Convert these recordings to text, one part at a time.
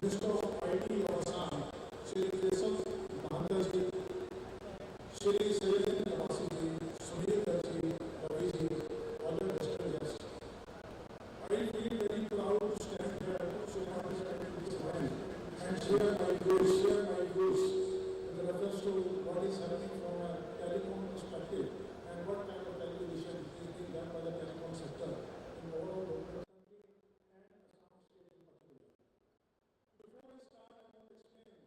Minister of IT of Assam, Shri Viksit Assam, Shri Sayyid Nawasi, Sunil Darji, Ravi, all the distinguished guests. I feel very proud to stand here to participate in this event and share my views with reference to what is happening from a telecom perspective and what kind of calculation is being done by the telecom sector in the overall local country and Assam state in particular. Before I start, I want to explain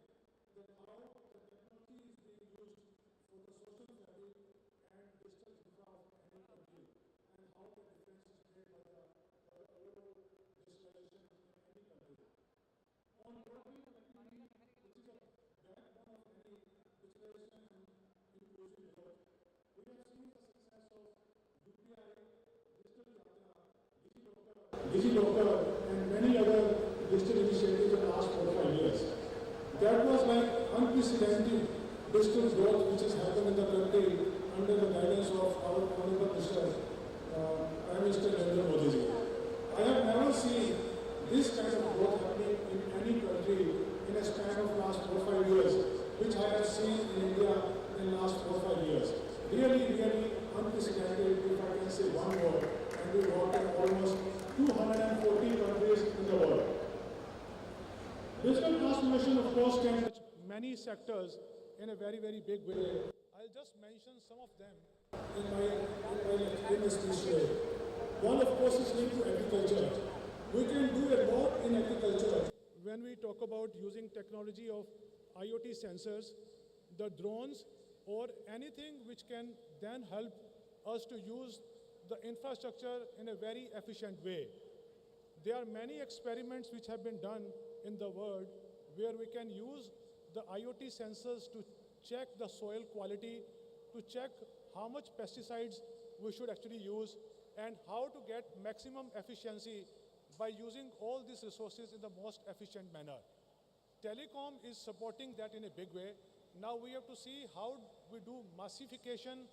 that how the technology is being used for the social fabric and digital infra of any country and how the difference is made by the overall digitalization in any country. On broadband connectivity, which is a backbone of any digitalization and inclusive growth, we have seen the success of UPI, Digital Yatra, DigiLocker, and many other digital initiatives in the last 4 or 5 years. That was like unprecedented digital growth which has happened in the country under the guidance of our Honorable Prime Minister Narendra Modi ji. I have never seen this kind of growth happening in any country in a span of last 4 or 5 years, which I have seen in India in the last 4 or 5 years. Really unprecedented, if I can say one word, and we work in almost 240 countries in the world. Digital transformation, of course, can touch many sectors in a very, very big way. I'll just mention some of them in this speech. One, of course, is linked to agriculture. We can do a lot in agriculture. When we talk about using technology of IoT sensors, the drones, or anything which can then help us to use the infrastructure in a very efficient way. There are many experiments which have been done in the world where we can use the IoT sensors to check the soil quality, to check how much pesticides we should actually use, and how to get maximum efficiency by using all these resources in the most efficient manner. Telecom is supporting that in a big way. Now we have to see how we do massification.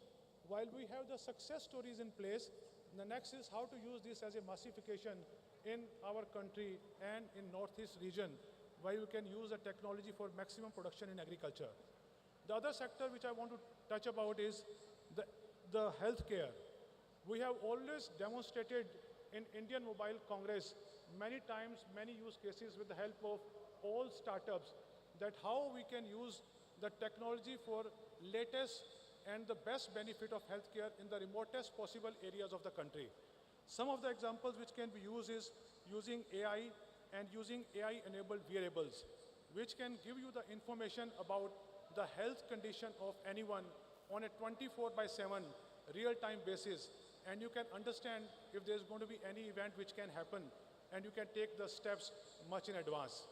While we have the success stories in place, the next is how to use this as a massification in our country and in Northeast region, where we can use the technology for maximum production in agriculture. The other sector which I want to touch about is the healthcare. We have always demonstrated in Indian Mobile Congress many times, many use cases with the help of all startups, that how we can use the technology for latest and the best benefit of healthcare in the remotest possible areas of the country. Some of the examples which can be used is using AI and using AI-enabled wearables, which can give you the information about the health condition of anyone on a 24/7 real-time basis, and you can understand if there's going to be any event which can happen, and you can take the steps much in advance.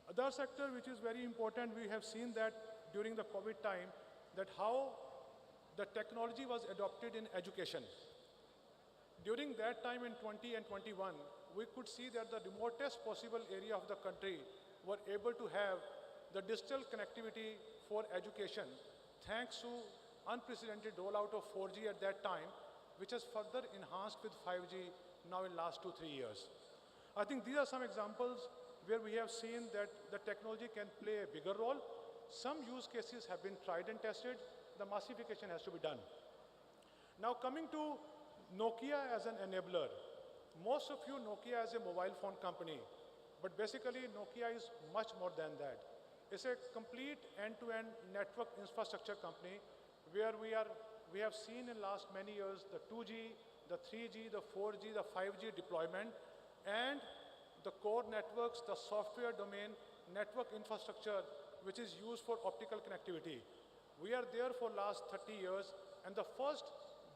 Other sector which is very important, we have seen that during the COVID time, that how the technology was adopted in education. During that time in 20 and 21, we could see that the remotest possible area of the country were able to have the digital connectivity for education, thanks to unprecedented rollout of 4G at that time, which has further enhanced with 5G now in last 2-3 years. I think these are some examples where we have seen that the technology can play a bigger role. Some use cases have been tried and tested. The massification has to be done. Now coming to Nokia as an enabler. Most of you Nokia as a mobile phone company, but basically Nokia is much more than that. It's a complete end-to-end network infrastructure company where we have seen in last many years the 2G, the 3G, the 4G, the 5G deployment, and the core networks, the software domain, network infrastructure, which is used for optical connectivity. We are there for last 30 years, and the first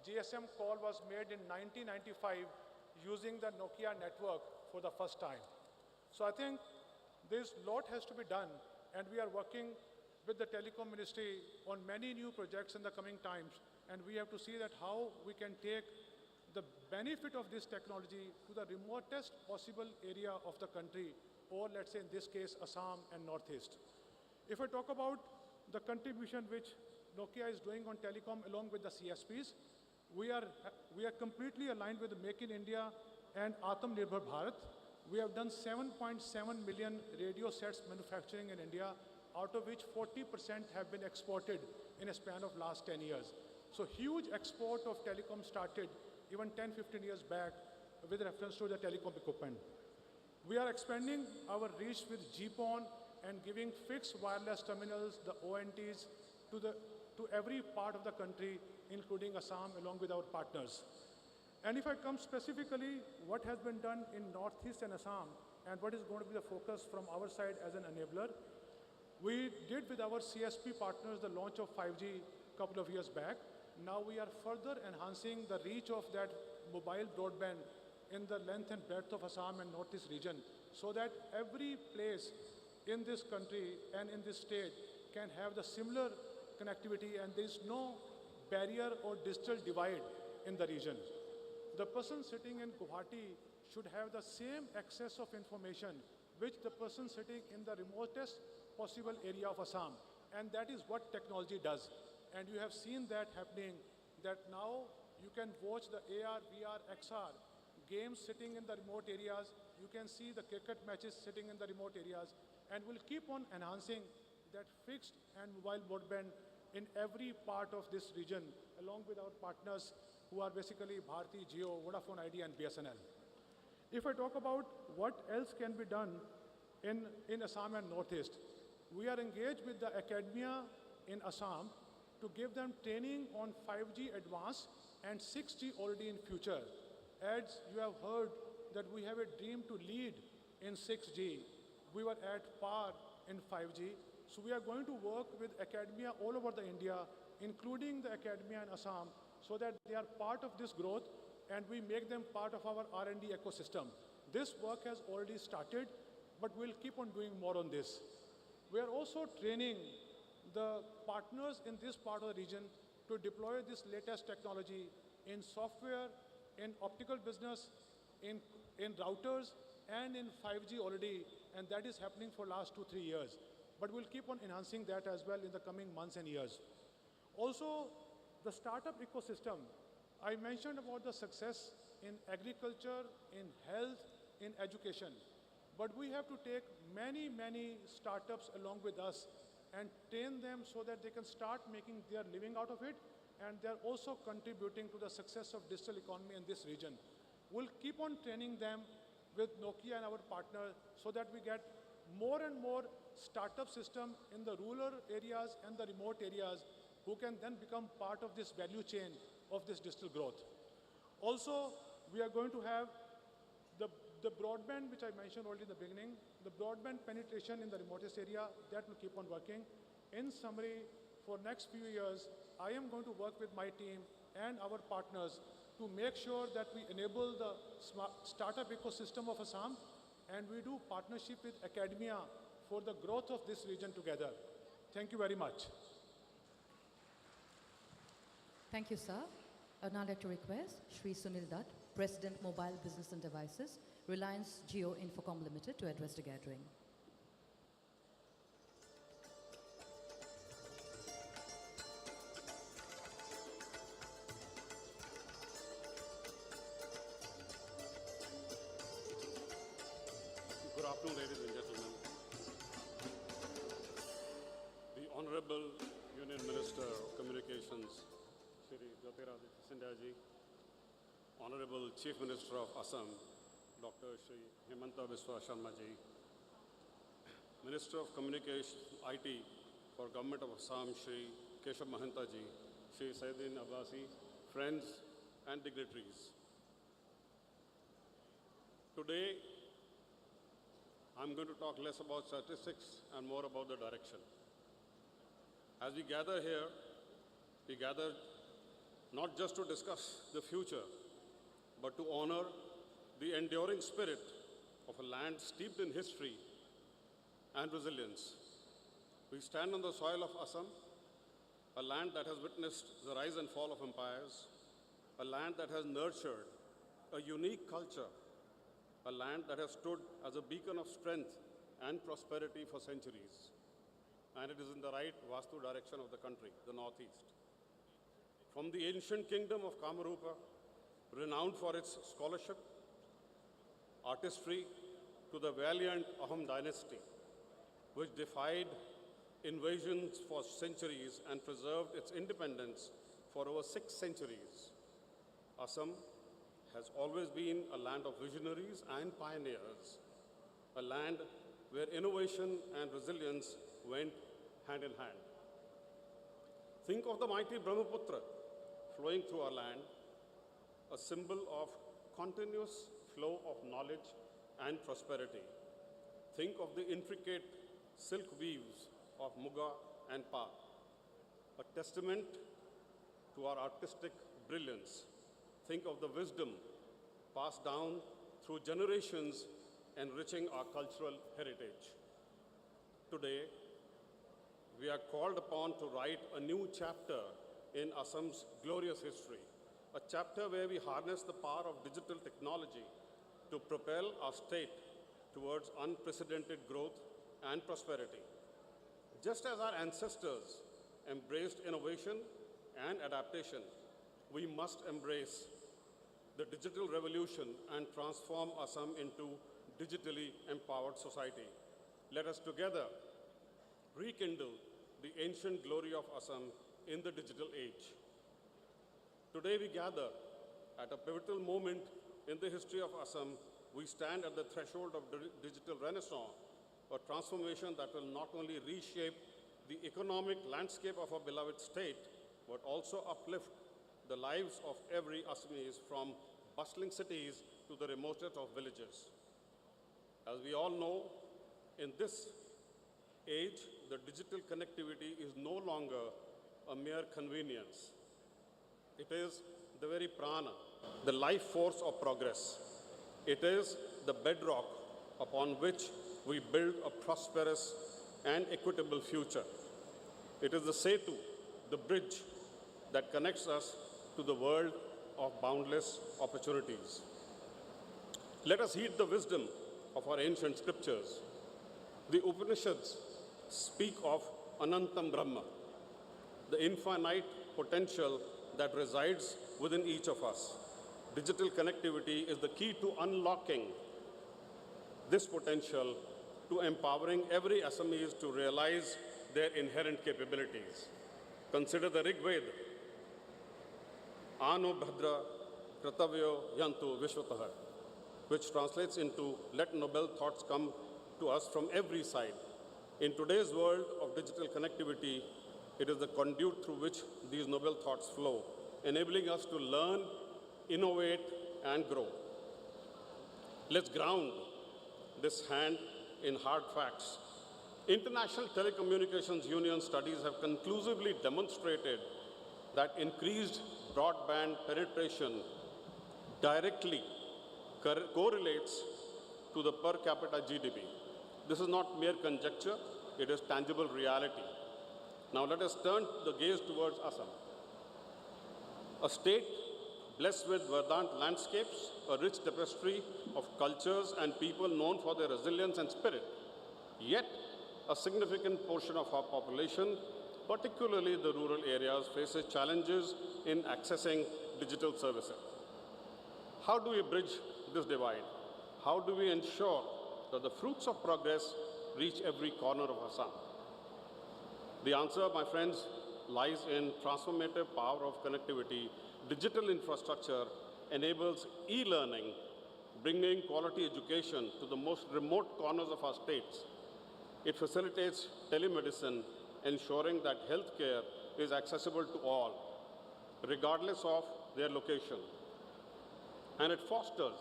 GSM call was made in 1995 using the Nokia network for the first time. So I think this lot has to be done, and we are working with the Telecom Ministry on many new projects in the coming times, and we have to see that how we can take the benefit of this technology to the remotest possible area of the country, or let's say in this case, Assam and Northeast. If I talk about the contribution which Nokia is doing on telecom along with the CSPs, we are completely aligned with Make in India and Atmanirbhar Bharat. We have done 7.7 million radio sets manufacturing in India, out of which 40% have been exported in a span of last 10 years. So huge export of telecom started even 10, 15 years back with reference to the telecom equipment. We are expanding our reach with GPON and giving fixed wireless terminals, the ONTs, to every part of the country, including Assam, along with our partners. And if I come specifically, what has been done in Northeast and Assam, and what is going to be the focus from our side as an enabler, we did with our CSP partners the launch of 5G a couple of years back. Now we are further enhancing the reach of that mobile broadband in the length and breadth of Assam and Northeast region, so that every place in this country and in this state can have the similar connectivity, and there is no barrier or digital divide in the region. The person sitting in Guwahati should have the same access of information which the person sitting in the remotest possible area of Assam. And that is what technology does. And you have seen that happening, that now you can watch the AR, VR, XR games sitting in the remote areas. You can see the cricket matches sitting in the remote areas. And we'll keep on enhancing that fixed and mobile broadband in every part of this region, along with our partners who are basically Bharti, Jio, Vodafone Idea, and BSNL. If I talk about what else can be done in Assam and Northeast, we are engaged with the academia in Assam to give them training on 5G advanced and 6G already in future. As you have heard that we have a dream to lead in 6G, we were at par in 5G. So we are going to work with academia all over the India, including the academia in Assam, so that they are part of this growth and we make them part of our R&D ecosystem. This work has already started, but we'll keep on doing more on this. We are also training the partners in this part of the region to deploy this latest technology in software, in optical business, in routers, and in 5G already, and that is happening for last 2-3 years. But we'll keep on enhancing that as well in the coming months and years. Also, the startup ecosystem. I mentioned about the success in agriculture, in health, in education. But we have to take many, many startups along with us and train them so that they can start making their living out of it, and they're also contributing to the success of digital economy in this region. We'll keep on training them with Nokia and our partner so that we get more and more startup system in the rural areas and the remote areas who can then become part of this value chain of this digital growth. Also, we are going to have the broadband, which I mentioned already in the beginning, the broadband penetration in the remotest area, that will keep on working. In summary, for next few years, I am going to work with my team and our partners to make sure that we enable the startup ecosystem of Assam, and we do partnership with academia for the growth of this region together. Thank you very much. Thank you, sir. I'd now like to request Shri Sunil Dutt, President, Mobile Business and Devices, Reliance Jio Infocom Limited, to address the gathering. Good afternoon, ladies and gentlemen. The Honorable Union Minister of Communications, Shri Jyotiraditya Scindia ji, Honorable Chief Minister of Assam, Dr. Shri Himanta Biswa Sharma ji, Minister of Communications, IT for Government of Assam, Shri Keshav Mahanta ji, Shri Sayyidin Abbasi, friends and dignitaries. Today, I'm going to talk less about statistics and more about the direction. As we gather here, we gather not just to discuss the future, but to honor the enduring spirit of a land steeped in history and resilience. We stand on the soil of Assam, a land that has witnessed the rise and fall of empires, a land that has nurtured a unique culture, a land that has stood as a beacon of strength and prosperity for centuries. And it is in the right Vastu direction of the country, the Northeast. From the ancient kingdom of Kamarupa, renowned for its scholarship, artistry, to the valiant Ahom dynasty, which defied invasions for centuries and preserved its independence for over 6 centuries. Assam has always been a land of visionaries and pioneers, a land where innovation and resilience went hand in hand. Think of the mighty Brahmaputra flowing through our land, a symbol of continuous flow of knowledge and prosperity. Think of the intricate silk weaves of Muga and Pa, a testament to our artistic brilliance. Think of the wisdom passed down through generations, enriching our cultural heritage. Today, we are called upon to write a new chapter in Assam's glorious history, a chapter where we harness the power of digital technology to propel our state towards unprecedented growth and prosperity. Just as our ancestors embraced innovation and adaptation, we must embrace the digital revolution and transform Assam into digitally empowered society. Let us together rekindle the ancient glory of Assam in the digital age. Today we gather at a pivotal moment in the history of Assam. We stand at the threshold of digital renaissance, a transformation that will not only reshape the economic landscape of our beloved state, but also uplift the lives of every Assamese from bustling cities to the remotest of villages. As we all know, in this age, the digital connectivity is no longer a mere convenience. It is the very prana, the life force of progress. It is the bedrock upon which we build a prosperous and equitable future. It is the setu, the bridge that connects us to the world of boundless opportunities. Let us heed the wisdom of our ancient scriptures. The Upanishads speak of Anantam Brahma, the infinite potential that resides within each of us. Digital connectivity is the key to unlocking this potential, to empowering every Assamese to realize their inherent capabilities. Consider the Rig Veda. Ano Bhadra Kratavyo Yantu Vishwataha, which translates into let noble thoughts come to us from every side. In today's world of digital connectivity, it is the conduit through which these noble thoughts flow, enabling us to learn, innovate, and grow. Let's ground this hand in hard facts. International Telecommunications Union studies have conclusively demonstrated that increased broadband penetration directly correlates to the per capita GDP. This is not mere conjecture, it is tangible reality. Now let us turn the gaze towards Assam, a state blessed with verdant landscapes, a rich tapestry of cultures and people known for their resilience and spirit. Yet, a significant portion of our population, particularly the rural areas, faces challenges in accessing digital services. How do we bridge this divide? How do we ensure that the fruits of progress reach every corner of Assam? The answer, my friends, lies in transformative power of connectivity. Digital infrastructure enables e-learning, bringing quality education to the most remote corners of our states. It facilitates telemedicine, ensuring that healthcare is accessible to all, regardless of their location. And it fosters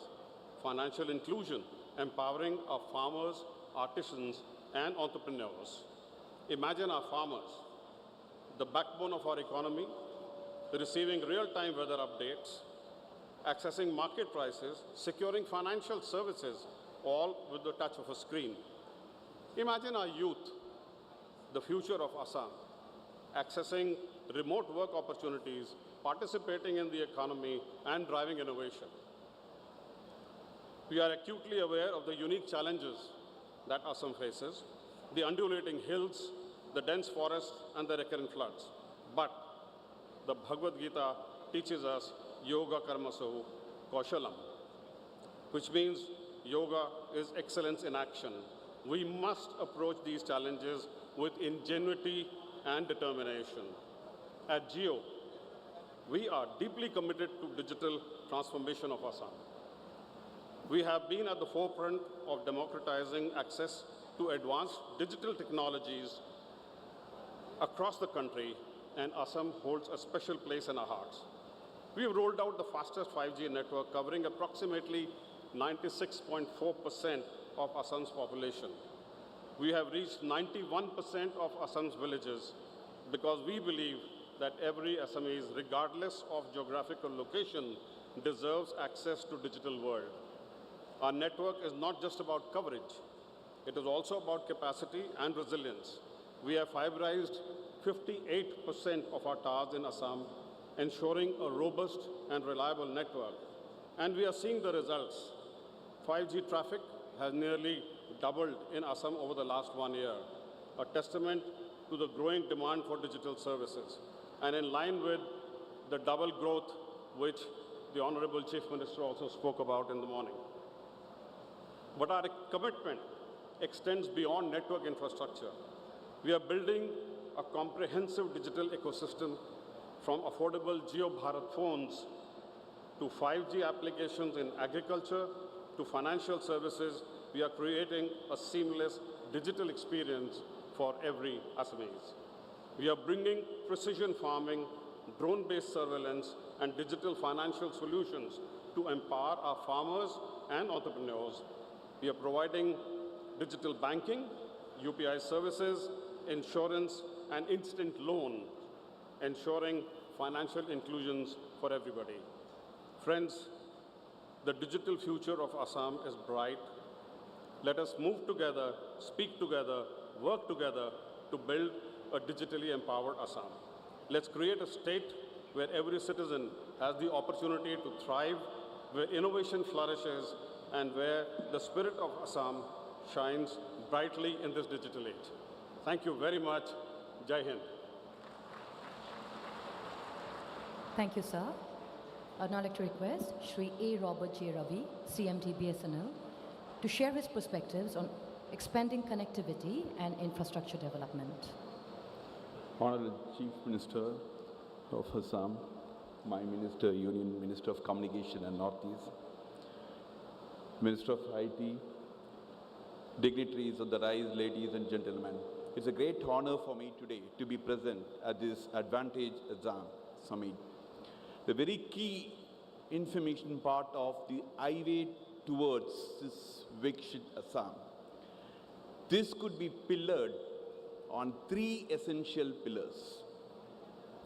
financial inclusion, empowering our farmers, artisans, and entrepreneurs. Imagine our farmers, the backbone of our economy, receiving real-time weather updates, accessing market prices, securing financial services, all with the touch of a screen. Imagine our youth, the future of Assam, accessing remote work opportunities, participating in the economy, and driving innovation. We are acutely aware of the unique challenges that Assam faces, the undulating hills, the dense forests, and the recurrent floods. But the Bhagavad Gita teaches us yoga karmasu kaushalam, which means yoga is excellence in action. We must approach these challenges with ingenuity and determination. At Jio, we are deeply committed to digital transformation of Assam. We have been at the forefront of democratizing access to advanced digital technologies across the country, and Assam holds a special place in our hearts. We have rolled out the fastest 5G network covering approximately 96.4% of Assam's population. We have reached 91% of Assam's villages because we believe that every Assamese, regardless of geographical location, deserves access to digital world. Our network is not just about coverage. It is also about capacity and resilience. We have fiberized 58% of our towers in Assam, ensuring a robust and reliable network. And we are seeing the results. 5G traffic has nearly doubled in Assam over the last 1 year, a testament to the growing demand for digital services, and in line with the double growth which the Honorable Chief Minister also spoke about in the morning. But our commitment extends beyond network infrastructure. We are building a comprehensive digital ecosystem from affordable Jio Bharat phones to 5G applications in agriculture to financial services. We are creating a seamless digital experience for every Assamese. We are bringing precision farming, drone-based surveillance, and digital financial solutions to empower our farmers and entrepreneurs. We are providing digital banking, UPI services, insurance, and instant loan, ensuring financial inclusions for everybody. Friends, the digital future of Assam is bright. Let us move together, speak together, work together to build a digitally empowered Assam. Let's create a state where every citizen has the opportunity to thrive, where innovation flourishes, and where the spirit of Assam shines brightly in this digital age. Thank you very much. Jai Hind. Thank you, sir. I'd now like to request Shri A. Robert J. Ravi, CMD BSNL, to share his perspectives on expanding connectivity and infrastructure development. Honorable Chief Minister of Assam, my Minister, Union Minister of Communication and Northeast, Minister of IT, dignitaries of the rise, ladies and gentlemen. It's a great honor for me today to be present at this Advantage Assam Summit. The very key information part of the highway towards this Viksit Assam. This could be pillared on three essential pillars.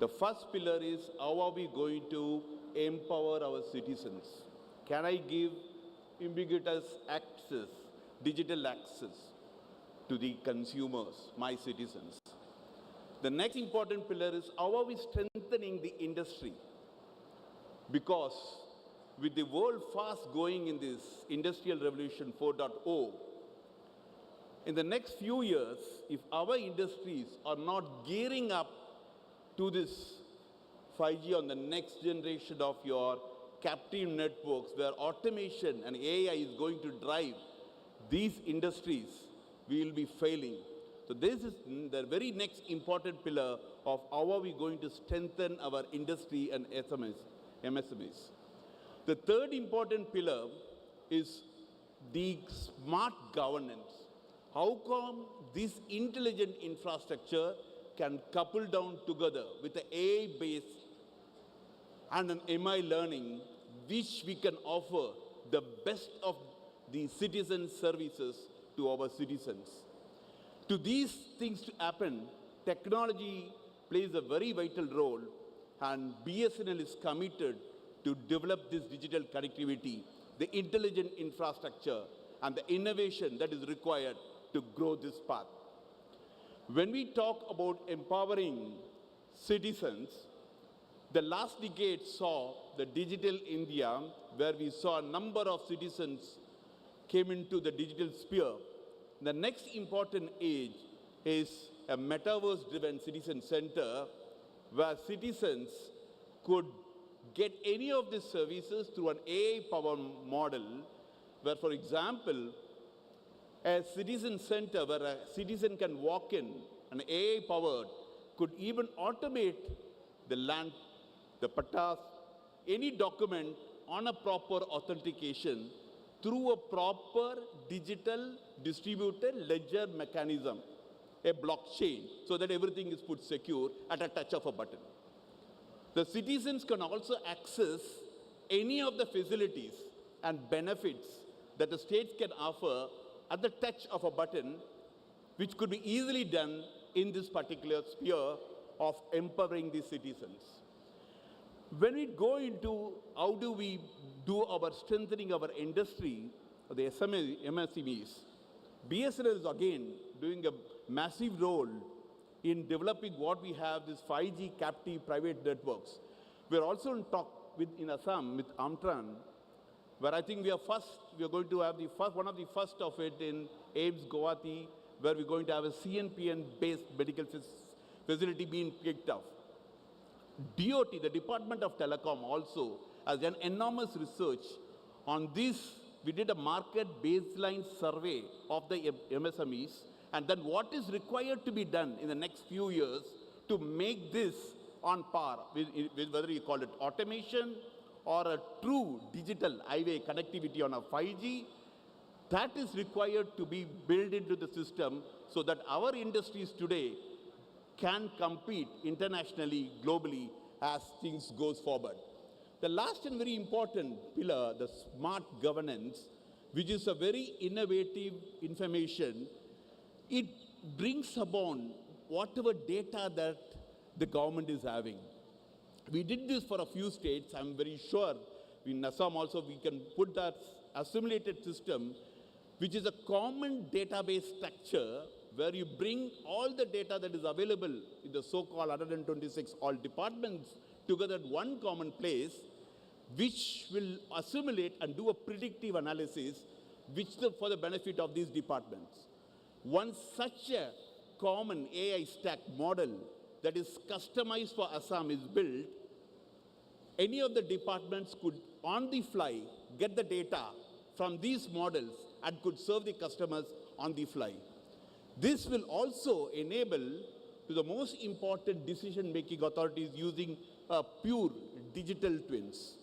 The first pillar is how are we going to empower our citizens? Can I give ubiquitous access, digital access to the consumers, my citizens? The next important pillar is how are we strengthening the industry? Because with the world fast going in this Industrial Revolution 4.0, in the next few years, if our industries are not gearing up to this 5G on the next generation of your captive networks, where automation and AI is going to drive these industries, we will be failing. So this is the very next important pillar of how are we going to strengthen our industry and MSMEs. The third important pillar is the smart governance. How come this intelligent infrastructure can couple down together with the AI-based and an MI learning, which we can offer the best of the citizen services to our citizens. To these things to happen, technology plays a very vital role, and BSNL is committed to develop this digital connectivity, the intelligent infrastructure, and the innovation that is required to grow this path. When we talk about empowering citizens, the last decade saw the digital India, where we saw a number of citizens came into the digital sphere. The next important age is a metaverse-driven citizen center, where citizens could get any of these services through an AI-powered model, where, for example, a citizen center where a citizen can walk in, an AI-powered, could even automate the land, the patas, any document on a proper authentication through a proper digital distributed ledger mechanism, a blockchain, so that everything is put secure at a touch of a button. The citizens can also access any of the facilities and benefits that the states can offer at the touch of a button, which could be easily done in this particular sphere of empowering the citizens. When we go into how do we do our strengthening our industry, the MSMEs, BSNL is again doing a massive role in developing what we have, this 5G captive private networks. We're also in talk in Assam with Amtran, where I think we are going to have one of the first of it in AIMS Guwahati, where we're going to have a CNPN-based medical facility being kicked off. DOT, the Department of Telecom, also has done enormous research on this. We did a market baseline survey of the MSMEs, and then what is required to be done in the next few years to make this on par with whether you call it automation or a true digital highway connectivity on a 5G. That is required to be built into the system so that our industries today can compete internationally, globally, as things goes forward. The last and very important pillar, the smart governance, which is a very innovative information, it brings upon whatever data that the government is having. We did this for a few states. I'm very sure in Assam also we can put that assimilated system, which is a common database structure where you bring all the data that is available in the so-called 126 all departments together at one common place, which will assimilate and do a predictive analysis for the benefit of these departments. Once such a common AI stack model that is customized for Assam is built, any of the departments could, on the fly, get the data from these models and could serve the customers on the fly. This will also enable to the most important decision-making authorities using pure digital twins.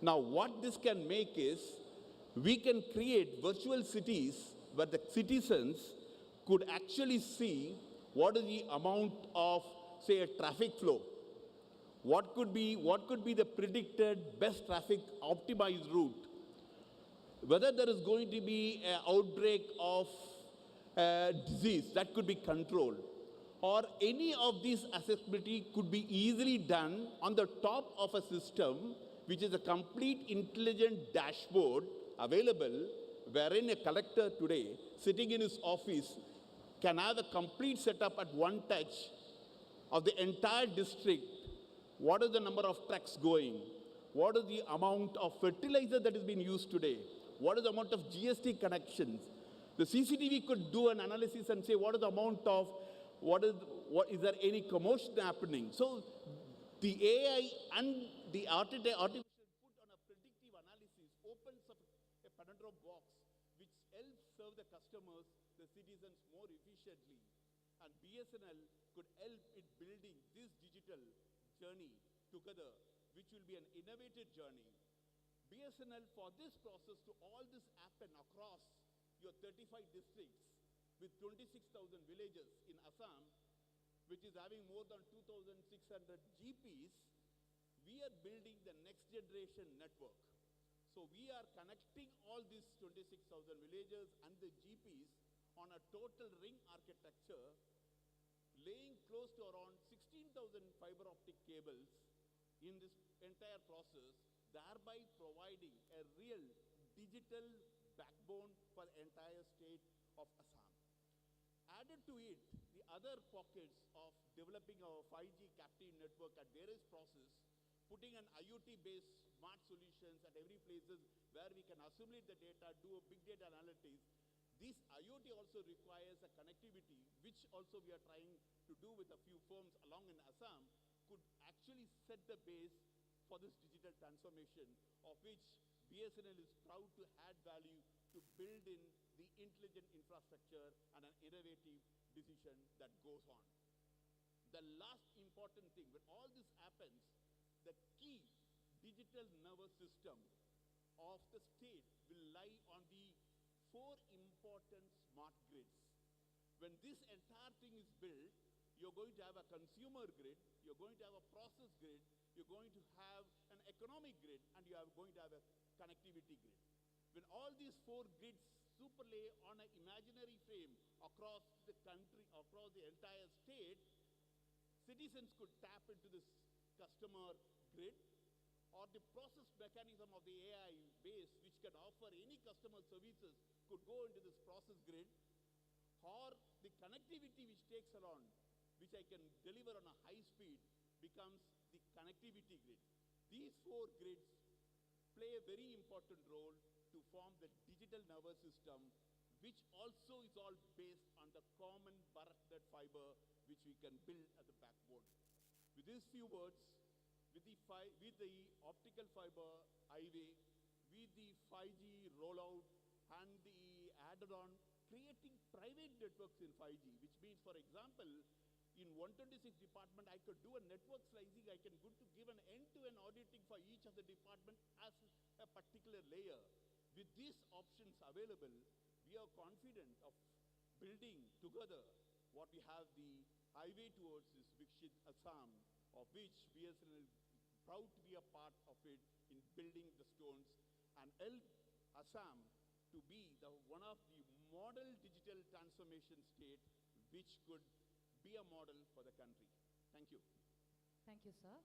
Now, what this can make is, we can create virtual cities where the citizens could actually see what is the amount of, say, a traffic flow. What could be the predicted best traffic optimized route? Whether there is going to be an outbreak of disease that could be controlled, or any of these accessibility could be easily done on the top of a system, which is a complete intelligent dashboard available, wherein a collector today, sitting in his office, can have a complete setup at one touch of the entire district. What is the number of trucks going? What is the amount of fertilizer that is being used today? What is the amount of GST connections? The CCTV could do an analysis and say, what is the amount of, is there any commotion happening? So the AI and the artificial put on a predictive analysis opens up a Pandora's box, which helps serve the customers, the citizens more efficiently. And BSNL could help in building this digital journey together, which will be an innovative journey. BSNL, for this process to all this happen across your 35 districts with 26,000 villages in Assam, which is having more than 2,600 GPs, we are building the next generation network. So we are connecting all these 26,000 villages and the GPs on a total ring architecture, laying close to around 16,000 fiber optic cables in this entire process, thereby providing a real digital backbone for the entire state of Assam. Added to it, the other pockets of developing our 5G captive network at various processes, putting an IoT-based smart solutions at every places where we can assimilate the data, do a big data analytics. This IoT also requires a connectivity, which also we are trying to do with a few firms along in Assam, could actually set the base for this digital transformation, of which BSNL is proud to add value to build in the intelligent infrastructure and an innovative decision that goes on. The last important thing, when all this happens, the key digital nervous system of the state will lie on the 4 important smart grids. When this entire thing is built, you're going to have a consumer grid, you're going to have a process grid, you're going to have an economic grid, and you are going to have a connectivity grid. When all these 4 grids superlay on an imaginary frame across the country, across the entire state, citizens could tap into this customer grid, or the process mechanism of the AI base, which can offer any customer services, could go into this process grid, or the connectivity which takes around, which I can deliver on a high speed, becomes the connectivity grid. These 4 grids play a very important role to form the digital nervous system, which also is all based on the common BharatNet fiber, which we can build at the backbone. With these few words, with the optical fiber highway, with the 5G rollout and the added-on, creating private networks in 5G, which means, for example, in 126 department, I could do a network slicing. I can go to give an end-to-end auditing for each of the department as a particular layer. With these options available, we are confident of building together what we have the highway towards this Viksit Assam, of which BSNL is proud to be a part of it in building the stones, and help Assam to be one of the model digital transformation state which could be a model for the country. Thank you. Thank you, sir.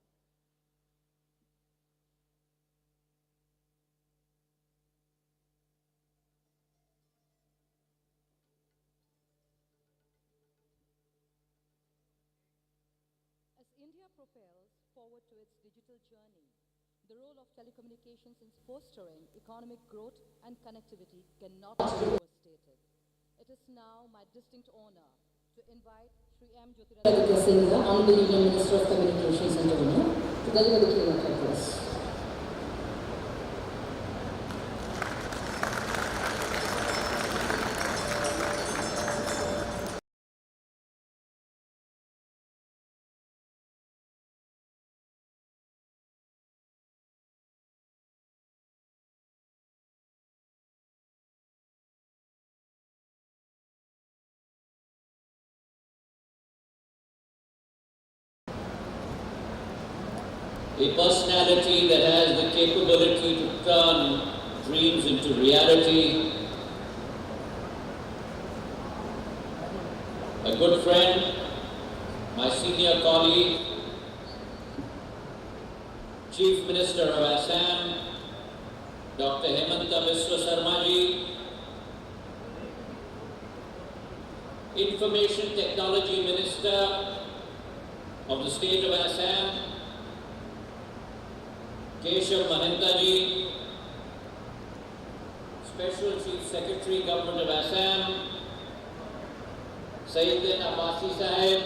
As India propels forward to its digital journey, the role of telecommunications in fostering economic growth and connectivity cannot be overstated. It is now my distinct honor to invite Shri M. Jyotiraditya Singh, Honorable Union Minister of Communications and Revenue, to deliver the keynote address. A personality that has the capability to turn dreams into reality, a good friend, my senior colleague, Chief Minister of Assam, Dr. Hemanta Biswa Sarma ji, Information Technology Minister of the state of Assam, Keshav Mahanta ji, Special Chief Secretary, Government of Assam, Sayyidin Abbasi Sahib,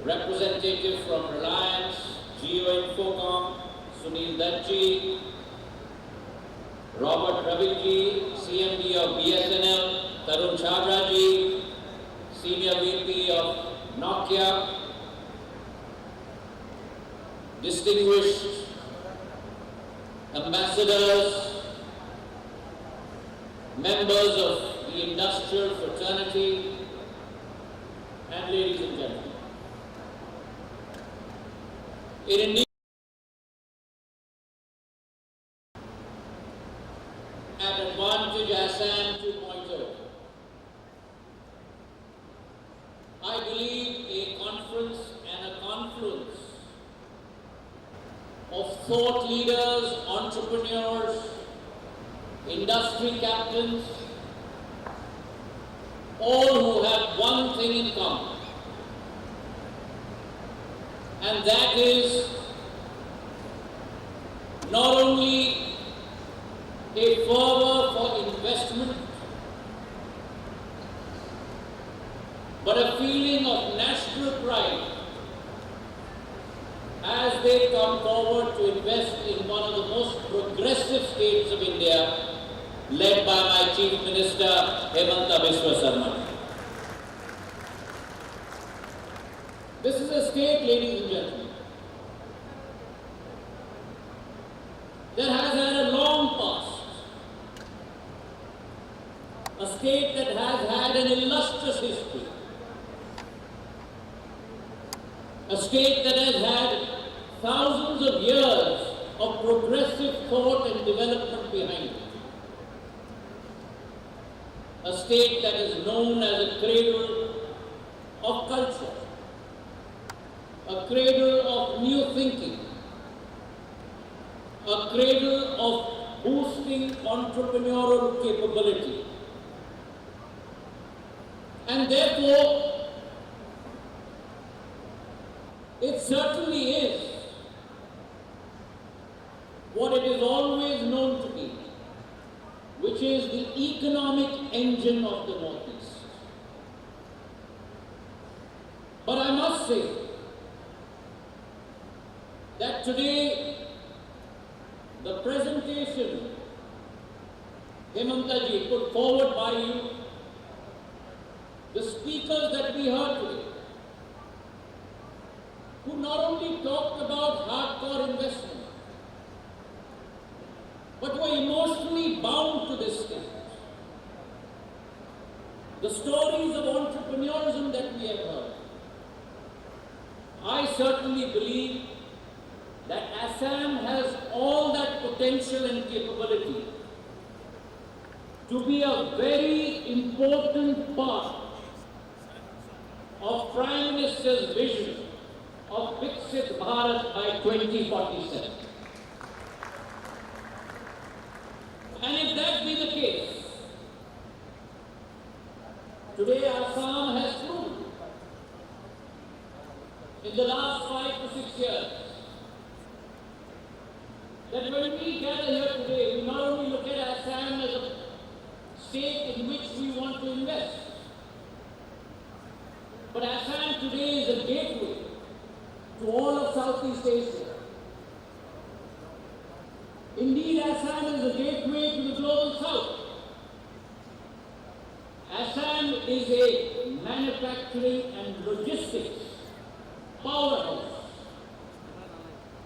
representative from Reliance, Jio Infocom, Sunil Dutt ji, Robert Ravi ji, CMD of BSNL, Tarun Chhabra ji, Senior VP of Nokia, distinguished ambassadors, members of the industrial fraternity, and ladies and gentlemen. It indeed at Advantage Assam 2.0. I believe a conference and a confluence of thought leaders, entrepreneurs, industry captains, all who have one thing in common, and that is not only a fervor for investment, but a feeling of national pride as has they come forward to invest in one of the most progressive states of India, led by my Chief Minister, Viksit Assam. This is a state, ladies and gentlemen, that has had a long past. A state that has had an illustrious history. A state that has had thousands of years of progressive thought and development behind it. A state that is known as a cradle of culture, a cradle of new thinking, a cradle of boosting entrepreneurial capability. And therefore, it certainly is what it is always known to be, which is the economic engine of the Northeast. But I must say that today, the presentation Hemantaji put forward by you, the speakers that we heard today, who not only talked about hardcore investment, but were emotionally bound to this state. The stories of entrepreneurism that we have heard, I certainly believe that Assam has all that potential and capability to be a very important part of Prime Minister's vision of Viksit Bharat by 2047. And if that be the case, today Assam has proved in the last 5 to 6 years that when we gather here today, we not only look at Assam as a state in which we want to invest, but Assam today is a gateway to all of Southeast Asia. Indeed, Assam is a gateway to the global South. Assam is a manufacturing and logistics powerhouse.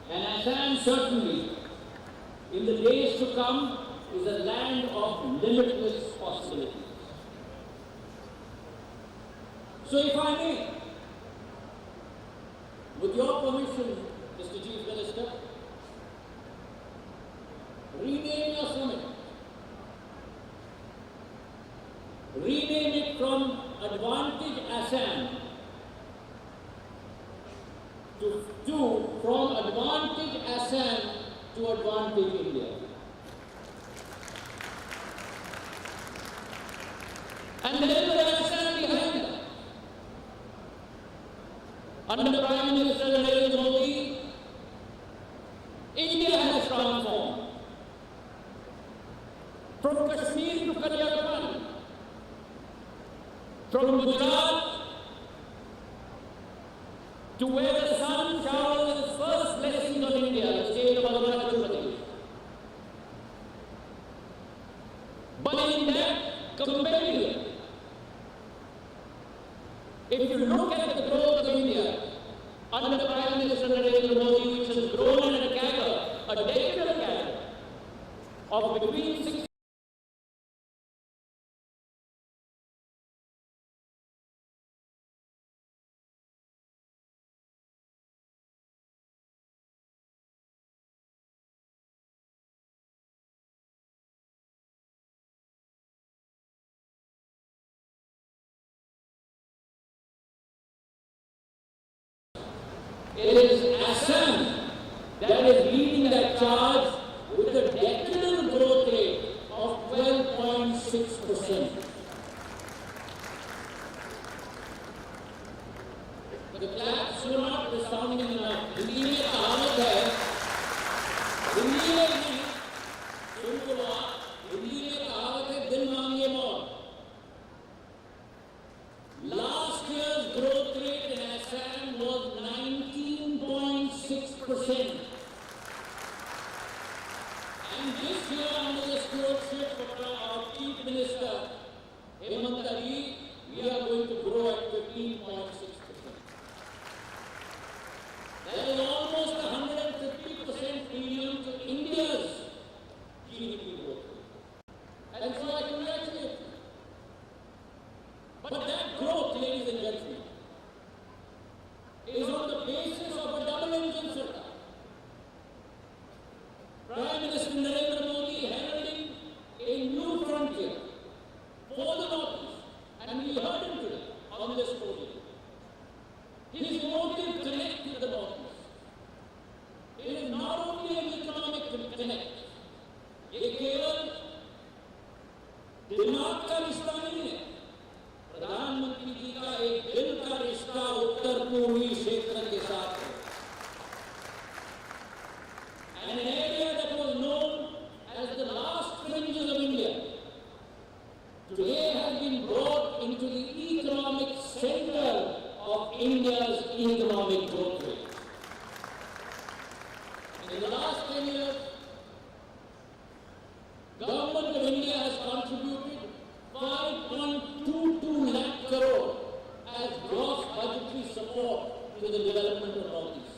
And Assam certainly, in the days to come, is a land of limitless possibilities. So if I may, with your permission, Mr. Chief Minister, rename your summit. Rename it from Advantage Assam from Advantage Assam to Advantage India. And then the Assam behind that. Under Prime Minister Narendra Modi, India has transformed from Kashmir to Kanyakumari, from Gujarat to where the sun showers its first blessing on India, the state of Brahmaputra Hall. But in that compendium, if you look at the growth of India under Prime Minister Narendra Modi, which has grown at a CAGR, a decadal CAGR of between 6 It is Assam that is leading that charge with a decadal growth rate of 12.6%. The claps were not resounding enough. Delhi में कहावत है, दिल्ली में सुन लो आप, दिल्ली में कहावत है दिल मांगे मौत. Last year's growth rate in Assam was 19.6%. projections from our Chief Minister, Hemanta ji, we are going to grow at 15.6%. That is almost 150% premium to India's GDP growth. And so I congratulate you. But that growth, ladies and gentlemen, is on the basis of a double engine Sarkar. Prime Minister Narendra Modi heralding a new frontier for the Northeast, and we heard him today on this podium. His motive connect with the Northeast. It is not only an economic connect, ये केवल दिमाग का रिश्ता नहीं है, प्रधानमंत्री जी का एक दिल का रिश्ता उत्तर पूर्वी क्षेत्र के साथ है. An area that was known as the last fringes of India today has been brought into the economic center of India's economic growth rate. In the last 10 years, Government of India has contributed 5.22 lakh crore as gross budgetary support to the development of Northeast.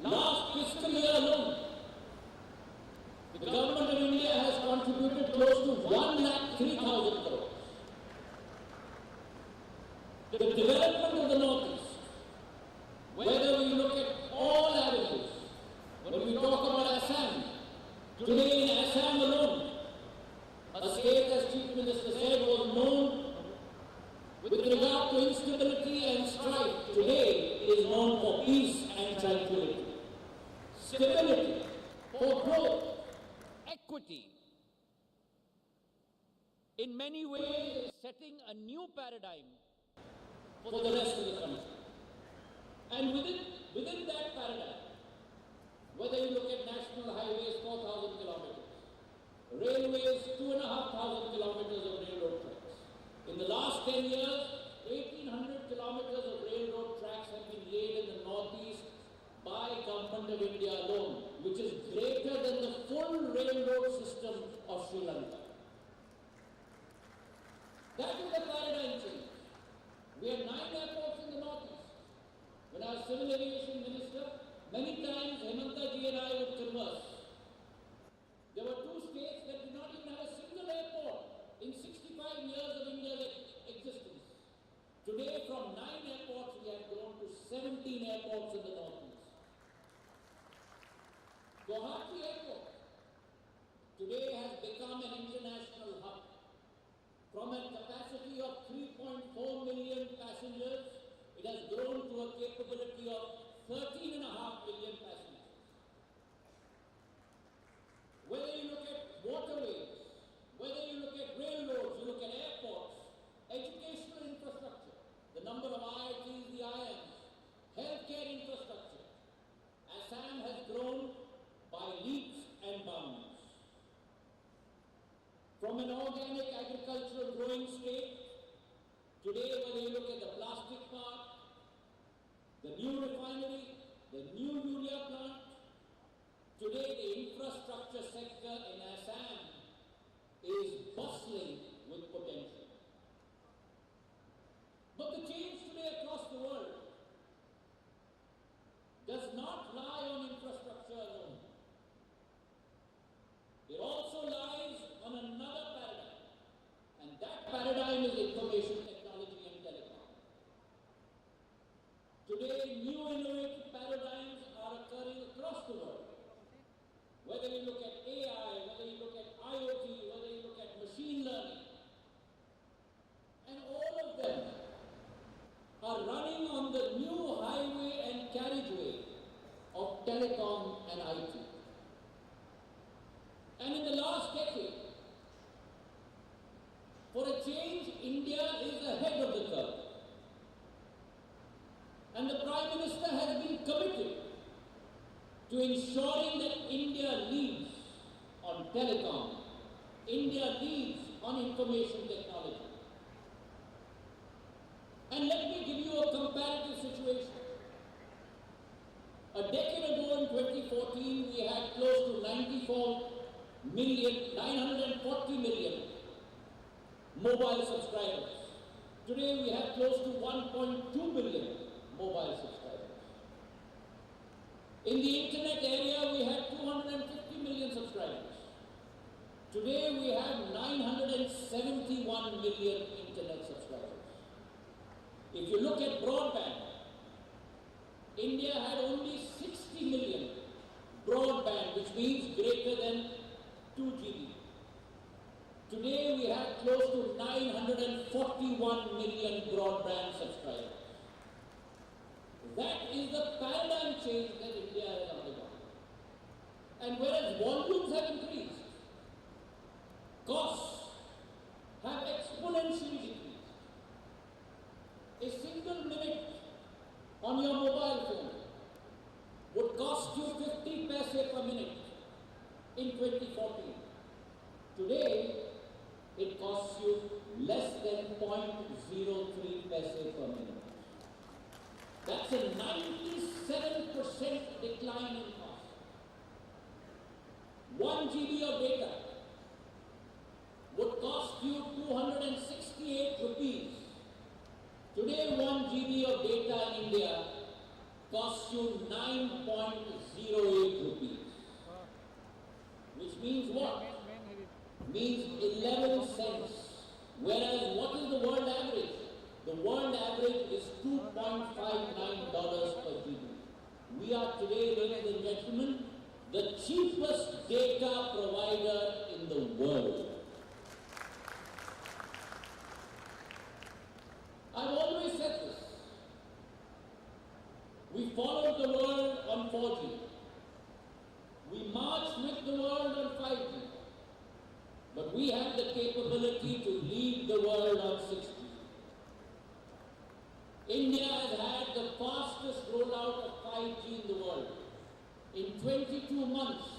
Last fiscal year alone, the Government of India has contributed close to 1,03,000 crores. The development of the Northeast, whether we look at all avenues, when we talk about Assam, today in Assam alone, a state, as Chief Minister said, was known with regard to instability and strife. Today it is known for peace and tranquility. Stability, for growth, equity. In many ways, setting a new paradigm for the rest of the country. And within that paradigm, whether you look at national highways, 4,000 kilometers, railways, 2,500 kilometers of railroad tracks. In the last 10 years, 1,800 kilometers of railroad tracks have been laid in the Northeast by Government of India alone, which is greater than the full railroad system of Sri Lanka. That is the paradigm change. We have 9 airports in the Northeast. When I was Civil Aviation Minister, many times Hemanta ji and I would converse. There were 2 states that did not even have a single airport in 65 years of India's existence. Today, from 9 airports, we have grown to 17 airports in the Northeast. Guwahati Airport today has become an international hub. From a capacity of 3.4 million passengers, it has grown to a capability of 13.5 million passengers. Whether you look at waterways, whether you look at railroads, you look at airports, educational infrastructure, the number of IITs, the IIMs, healthcare infrastructure, Assam has grown by leaps and bounds. From an organic agricultural growing state, today whether you look at the plastic park, the new refinery, the new urea plant, today the infrastructure sector in Assam is bustling with potential. But the change today across the world does not lie on infrastructure alone. It also lies on another paradigm, and that paradigm is information technology and telecom. Today, new innovative paradigms are occurring across the world. Whether you look at AI, whether you look at IoT, whether you look at machine learning, and all of them are running on the new highway and carriageway of telecom and IT. And in the last decade, for a change, India is ahead of the curve. And the Prime Minister has been committed to ensuring that India leads on telecom, India leads on information technology. And let me give you a comparative situation. A decade ago in 2014, we had close to 94 940 million mobile subscribers. Today we have close to 1.2 billion mobile subscribers. In the internet area, we had 250 million subscribers. Today we have 971 million internet subscribers. If you look at broadband, India had only 60 million broadband, which means greater than 2 GB. Today we have close to 941 million broadband subscribers. That is the paradigm change that India has undergone. And whereas volumes have increased, costs have exponentially decreased. A single minute on your mobile phone would cost you 50 paise per minute in 2014. Today, it costs you less than 0.03 paise per minute. That's a 97% decline in cost. 1 GB of data would cost you 268 rupees. Today, 1 GB of data in India costs you 9.08 rupees. Which means what? Means 11 cents. Whereas what is the world average? The world average is $2.59 per GB. We are today, ladies and gentlemen, the cheapest data provider in the world. I've always said this. We followed the world on 4G. We marched with the world on 5G. But we have the capability to lead the world on 6G. India has had the fastest rollout of 5G in the world. In 22 months,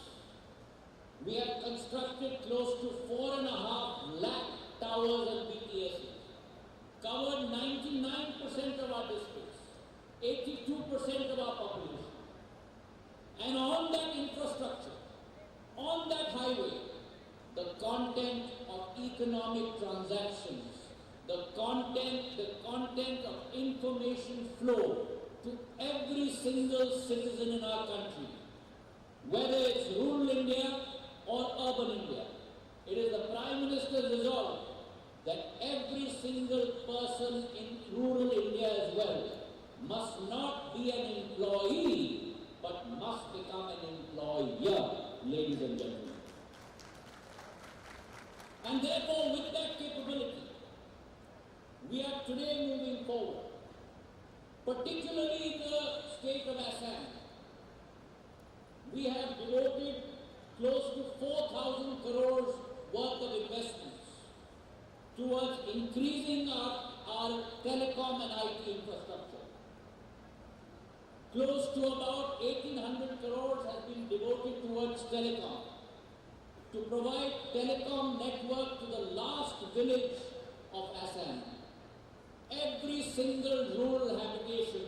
we have constructed close to 4.5 lakh towers and BTSs, covered 99% of our districts, 82% of our population. And on that infrastructure, on that highway, the content of economic transactions, the content of information flow to every single citizen in our country, whether it's rural India or urban India. It is the Prime Minister's resolve that every single person in rural India as well must not be an employee, but must become an employer, ladies and gentlemen. And therefore, with that capability, we are today moving forward, particularly in the state of Assam. We have devoted close to 4,000 crores worth of investments towards increasing our telecom and IT infrastructure. Close to about 1,800 crores has been devoted towards telecom, to provide telecom network to the last village of Assam. Every single rural habitation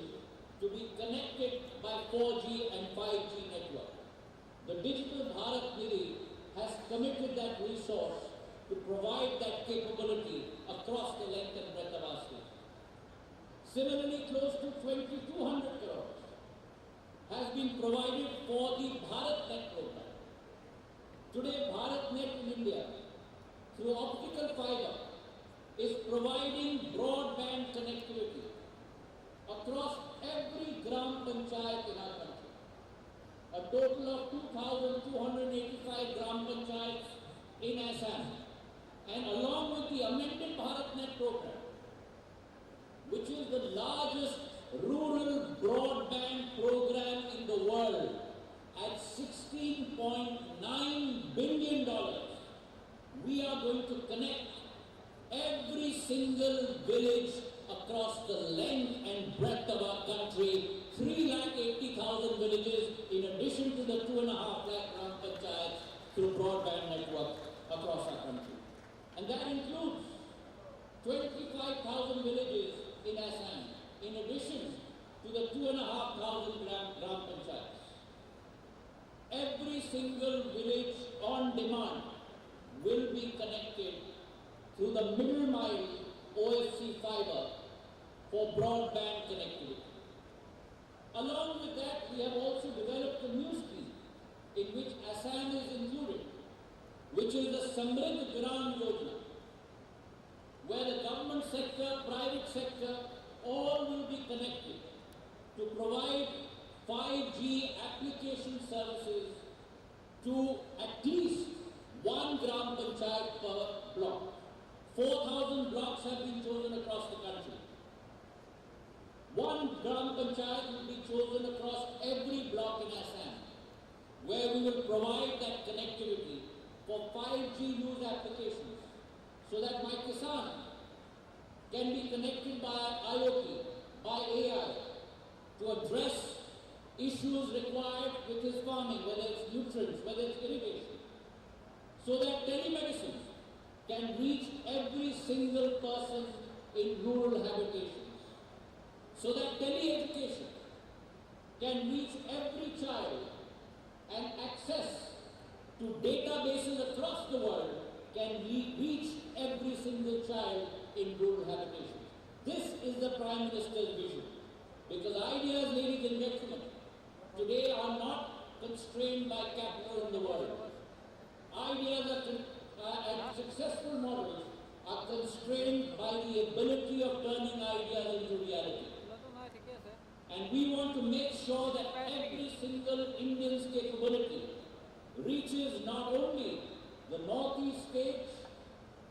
to be connected by 4G and 5G network. The Digital Bharat Nidhi has committed that resource to provide that capability across the length and breadth of our state. Similarly, close to 2,200 crores has been provided for the BharatNet program. Today, BharatNet in India, through optical fiber, is providing broadband connectivity across every gram panchayat in our country. A total of 2,285 gram panchayats in Assam. And along with the amended BharatNet program, which is the largest rural broadband program in the world at $16.9 billion, we are going to connect every single village across the length and breadth of our country, 380,000 villages, in addition to the 2.5 lakh gram panchayats, through broadband network across our country. And that includes 25,000 villages in Assam, in addition to the 2,500 gram panchayats. Every single village on on demand will be connected through the middle mile OFC fiber for broadband connectivity. Along with that, we have also developed a new scheme in which Assam is included, which is the Samrid Gram Yojana, where the government sector, private sector, all will be connected to provide 5G application services to at least one Gram Panchayat per block. 4,000 blocks have been chosen across the country. One Gram Panchayat will be chosen across every block in Assam, where we will provide that connectivity for 5G use applications, so that my Kisan can be connected by IoT, by AI, to address issues required with his farming, whether it's nutrients, whether it's irrigation, so that telemedicine can reach every single person in rural habitations, so that tele-education can reach every child, and access to databases across the world can reach every single child in rural habitations. This is the Prime Minister's vision. Because ideas, ladies and gentlemen, today are not constrained by capital in the world. Ideas and successful models are constrained by the ability of turning ideas into reality. And we want to make sure that every single Indian's capability reaches not only the northeast stage,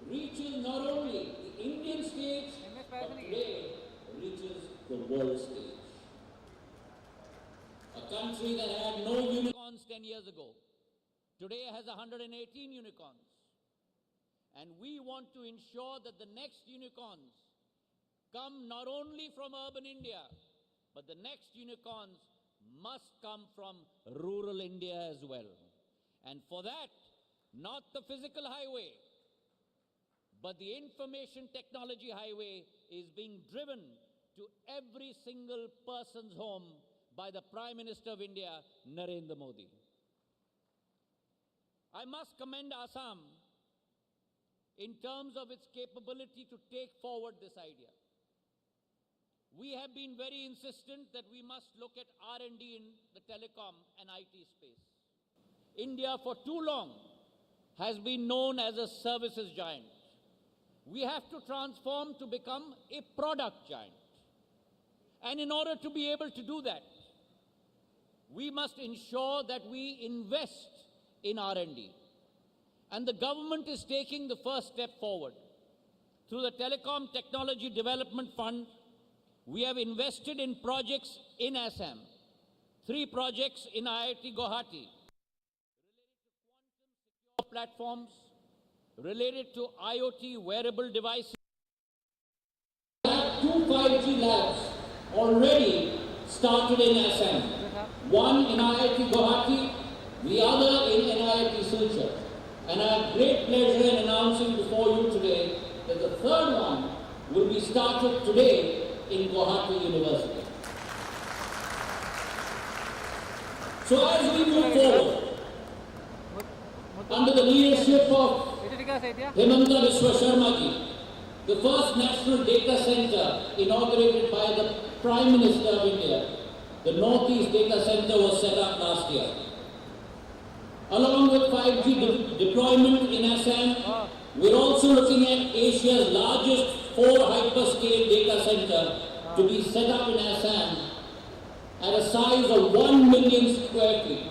reaches not only the Indian stage, but today reaches the world stage. A country that had no unicorns 10 years ago, today has 118 unicorns. And we want to ensure that the next unicorns come not only from urban India, but the next unicorns must come from rural India as well. And for that, not the physical highway, but the information technology highway is being driven to every single person's home by the Prime Minister of India, Narendra Modi. I must commend Assam in terms of its capability to take forward this idea. We have been very insistent that we must look at R&D in the telecom and IT space. India for too long has been known as a services giant. We have to transform to become a product giant. And in order to be able to do that, we must ensure that we invest in R&D. And the government is taking the first step forward. Through the Telecom Technology Development Fund, we have invested in projects in Assam. 3 projects in IIT Guwahati, related to quantum secure platforms, related to IoT wearable devices. We have 2 5G labs already started in Assam. One in IIT Guwahati, the other in NIT Silchar. And I have great pleasure in announcing before you today that the 3rd one will be started today in Guwahati University. So as we move forward, under the leadership of Himanta Biswa Sharma ji, the first national data center inaugurated by the Prime Minister of India, the Northeast Data Center, was set up last year. Along with 5G deployment in Assam, we're also looking at Asia's largest 4 hyperscale data center to be set up in Assam at a size of 1 million square feet.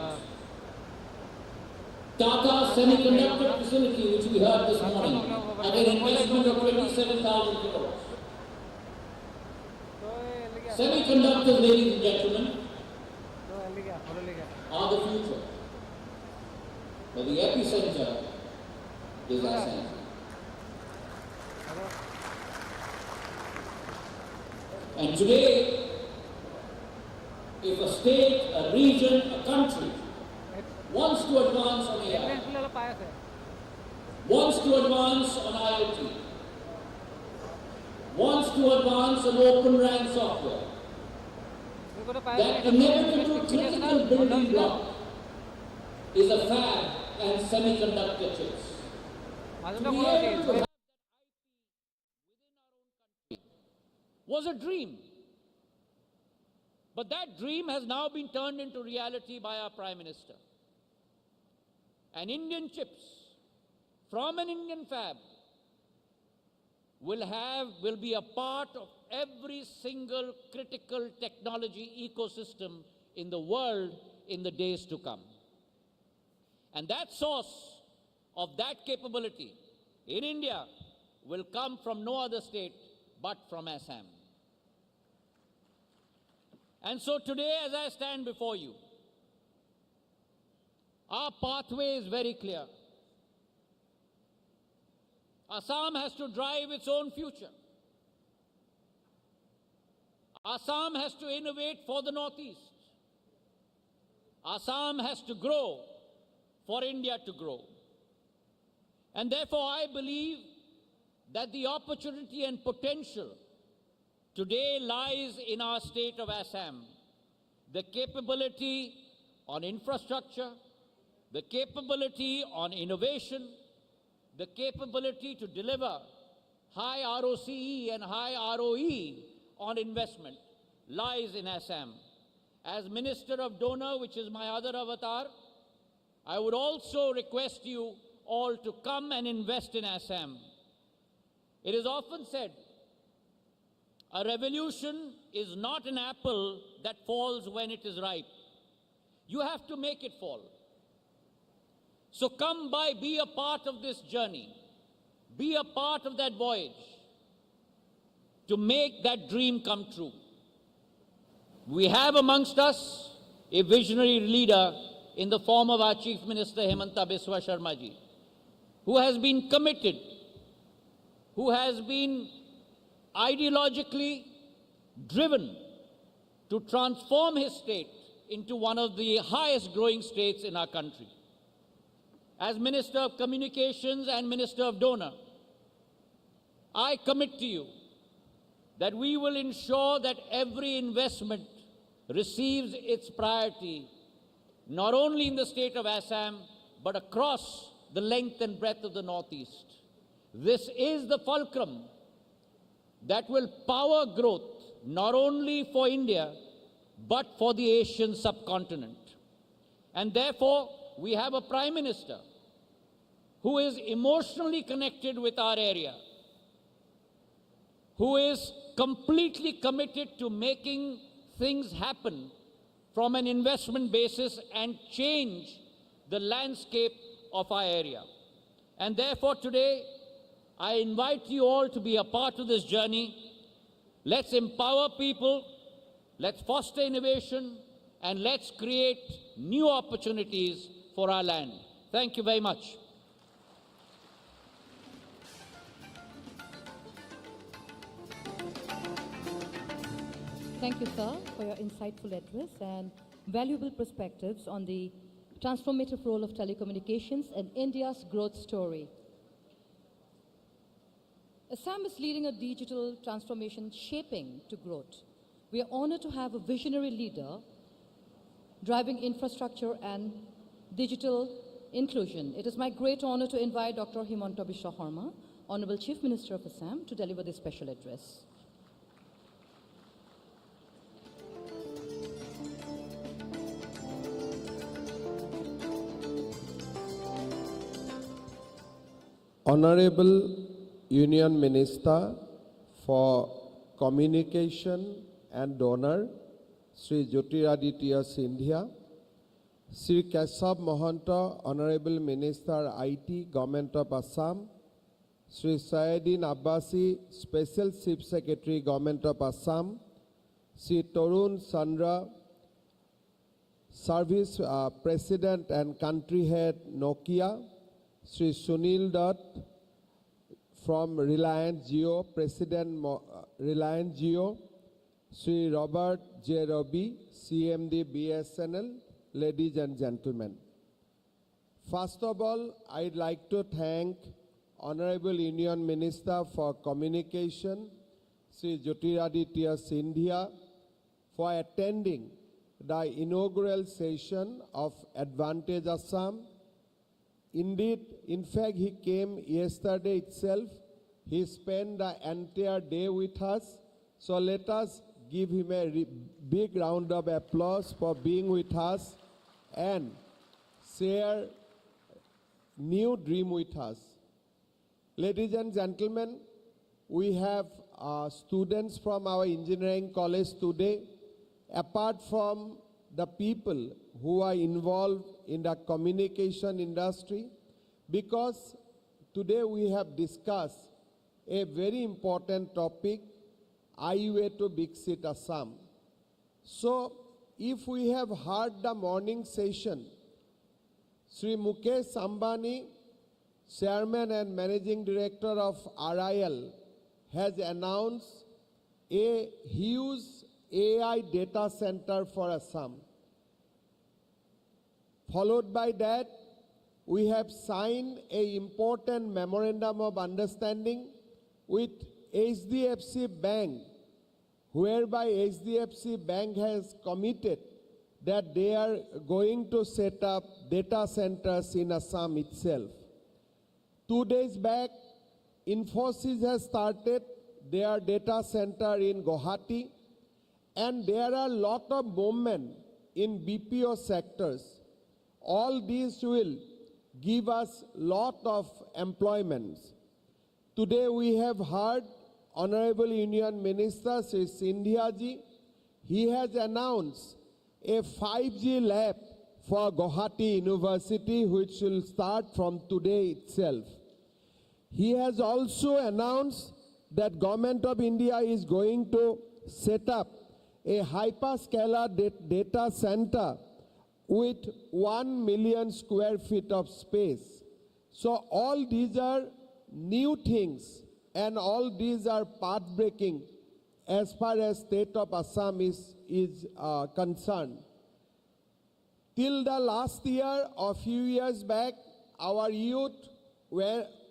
Tata Semiconductor facility, which we heard this morning, at an investment of 27,000 crores. Semiconductors, ladies and gentlemen, are the future. But the epicenter is Assam. And today, if a state, a region, a country wants to advance on AI, wants to advance on IoT, wants to advance on Open RAN software, that inevitable critical building block is a fab and semiconductor chips. To be able to have that IP within our own country was a dream. But that dream has now been turned into reality by our Prime Minister. And Indian chips from an Indian fab will be a part of every single critical technology ecosystem in the world in the days to come. And that source of that capability in India will come from no other state but from Assam. And so today, as I stand before you, our pathway is very clear. Assam has to drive its own future. Assam has to innovate for the Northeast. Assam has to grow for India to grow. And therefore, I believe that the opportunity and potential today lies in our state of Assam. The capability on infrastructure, the capability on innovation, the capability to deliver high ROCE and high ROE on investment lies in Assam. As Minister of Donor, which is my other avatar, I would also request you all to come and invest in Assam. It is often said, a revolution is not an apple that falls when it is ripe. You have to make it fall. So come by, be a part of this journey. Be a part of that voyage to make that dream come true. We have amongst us a visionary leader in the form of our Chief Minister Hemanta Biswa Sharma ji, who has been committed, who has been ideologically driven to transform his state into one of the highest growing states in our country. As Minister of Communications and Minister of Donor, I commit to you that we will ensure that every investment receives its priority, not only in the state of Assam, but across the length and breadth of the Northeast. This is the fulcrum that will power growth, not only for India, but for the Asian subcontinent. And therefore, we have a Prime Minister who is emotionally connected with our area, who is completely committed to making things happen from an investment basis and change the landscape of our area. And therefore today, I invite you all to be a part of this journey. Let's empower people, let's foster innovation, and let's create new opportunities for our land. Thank you very much. Thank you, sir, for your insightful address and valuable perspectives on the transformative role of telecommunications in India's growth story. Assam is leading a digital transformation shaping to growth. We are honored to have a visionary leader driving infrastructure and digital inclusion. It is my great honor to invite Dr. Himanta Biswa Sarma, Honorable Chief Minister of Assam, to deliver this special address. Honorable Union Minister for Communication and Donor, Sri Jyotiraditya Scindia, Sri Keshav Mahanta, Honorable Minister IT, Government of Assam, Sri Saeddin Abbasi, Special Chief Secretary, Government of Assam, Sri Tarun Chandra, Service President and Country Head, Nokia, Sri Sunil Dutt from Reliance Jio, President Reliance Jio, Sri Robert J. Robi, CMD BSNL, ladies and gentlemen. First of all, I'd like to thank Honorable Union Minister for Communication, Sri Jyotiraditya Scindia, for attending the inaugural session of Advantage Assam, Indeed, in fact, he came yesterday itself. He spent the entire day with us. So let us give him a big round of applause for being with us and share new dream with us. Ladies and gentlemen, we have students from our engineering college today. Apart from the people who are involved in the communication industry, because today we have discussed a very important topic, highway to Viksit Assam. So, if we have heard the morning session, Sri Mukesh Ambani, Chairman and Managing Director of RIL, has announced a huge AI data center for Assam. Followed by that, we have signed an important memorandum of understanding with HDFC Bank, whereby HDFC Bank has committed that they are going to set up data centers in Assam itself. 2 days back, Infosys has started their data center in Guwahati, and there are a lot of movement in BPO sectors. All these will give us lot of employments. Today we have heard Honorable Union Minister Sri Sindhia ji. He has announced a 5G lab for Guwahati University, which will start from today itself. He has also announced that Government of India is going to set up a hyperscalar data center with 1 million square feet of space. So all these are new things, and all these are path-breaking as far as state of Assam is concerned. Till the last year or few years back, our youth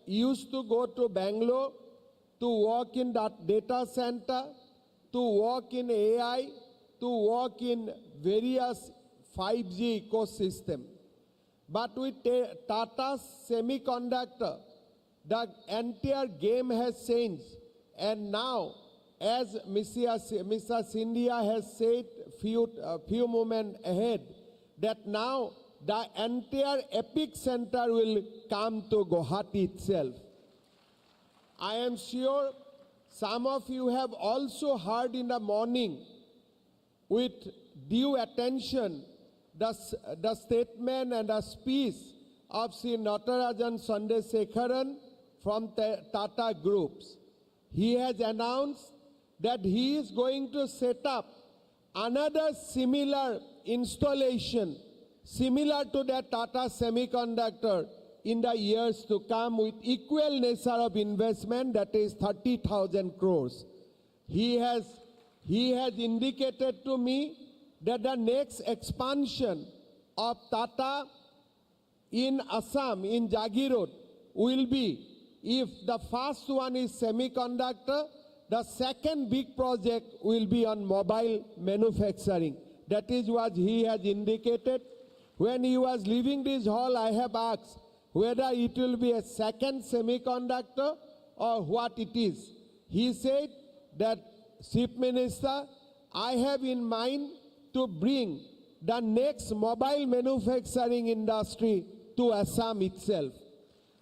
used to go to Bangalore to work in that data center, to work in AI, to work in various 5G ecosystem. But with Tata's semiconductor, the entire game has changed. And now, as Mr. Sindhia has said few moments ahead, that now the entire epic center will come to Guwahati itself. I am sure some of you have also heard in the morning with due attention the statement and the speech of Sri Natarajan Chandrasekharan from Tata Groups. He has announced that he is going to set up another similar installation, similar to the Tata Semiconductor, in the years to come with equal nature of investment, that is 30,000 crores. He has indicated to me that the next expansion of Tata in Assam, in Jagirod, will be, if the first one is semiconductor, the second big project will be on mobile manufacturing. That is what he has indicated. When he was leaving this hall, I have asked whether it will be a second semiconductor or what it is. He said that, Chief Minister, I have in mind to bring the next mobile manufacturing industry to Assam itself.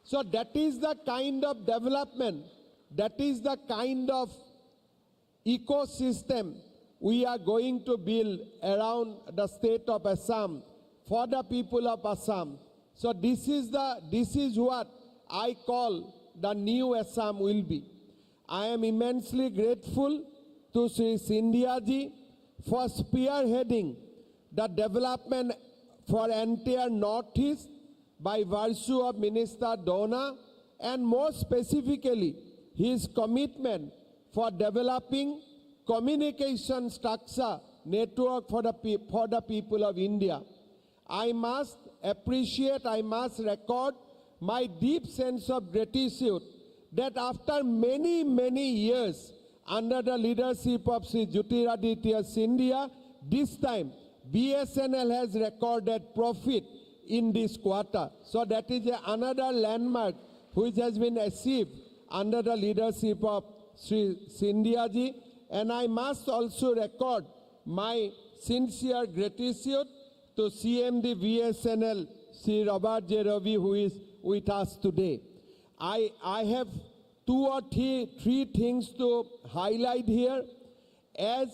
So that is the kind of development, that is the kind of ecosystem we are going to build around the state of Assam for the people of Assam. So this is what I call the new Assam will be. I am immensely grateful to Sri Sindhia ji for spearheading the development for entire Northeast by virtue of Minister Dona, and more specifically his commitment for developing communication structure network for the people of India. I must appreciate, I must record my deep sense of gratitude that after many, many years under the leadership of Sri Jyotiraditya Scindia, this time BSNL has recorded profit in this quarter. So that is another landmark which has been achieved under the leadership of Sri Scindia ji. And I must also record my sincere gratitude to CMD BSNL, Sri Robert J. Ravi, who is with us today. I have two or three things to highlight here. As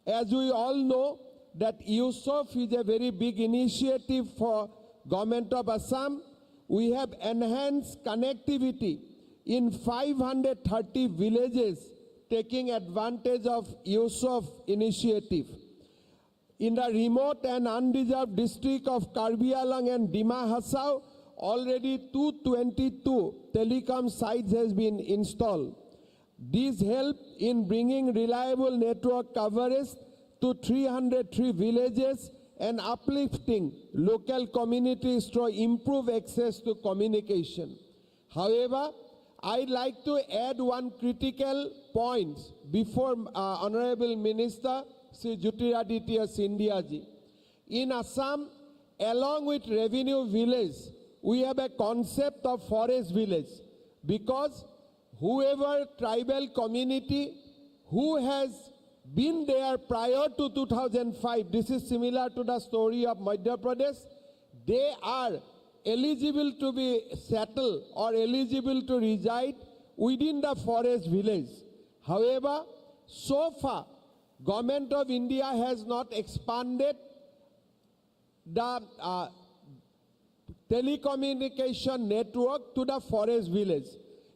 we all know, that USOF is a very big initiative for Government of Assam. We have enhanced connectivity in 530 villages taking advantage of USOF initiative. In the remote and undeserved district of Karbi Anglong and Dima Hasao, already 222 telecom sites has been installed. These help in bringing reliable network coverage to 303 villages and uplifting local communities to improve access to communication. However, I'd like to add one critical point before Honorable Minister Sri Jyotiraditya Scindia ji. In Assam, along with revenue village, we have a concept of forest village, because whoever tribal community who has been there prior to 2005, this is similar to the story of Madhya Pradesh, they are eligible to be settled or eligible to reside within the forest village. However, so far, Government of India has not expanded the telecommunication network to the forest village.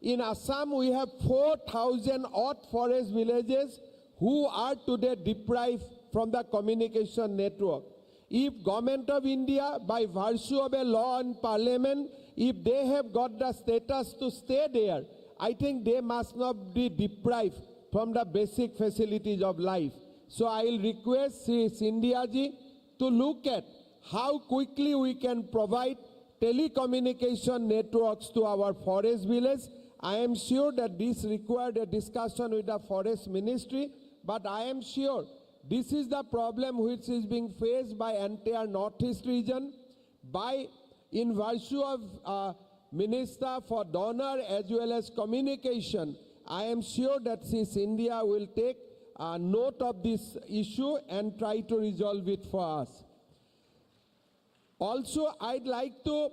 In Assam, we have 4,000 odd forest villages who are today deprived from the communication network. If Government of India, by virtue of a law and parliament, if they have got the status to stay there, I think they must not be deprived from the basic facilities of life. So I will request Sri Scindia ji to look at how quickly we can provide telecommunication networks to our forest village. I am sure that this required a discussion with the forest ministry, but I am sure this is the problem which is being faced by entire Northeast region. In virtue of Minister for Donor as well as Communication, I am sure that Scindia will take note of this issue and try to resolve it for us. Also, I'd like to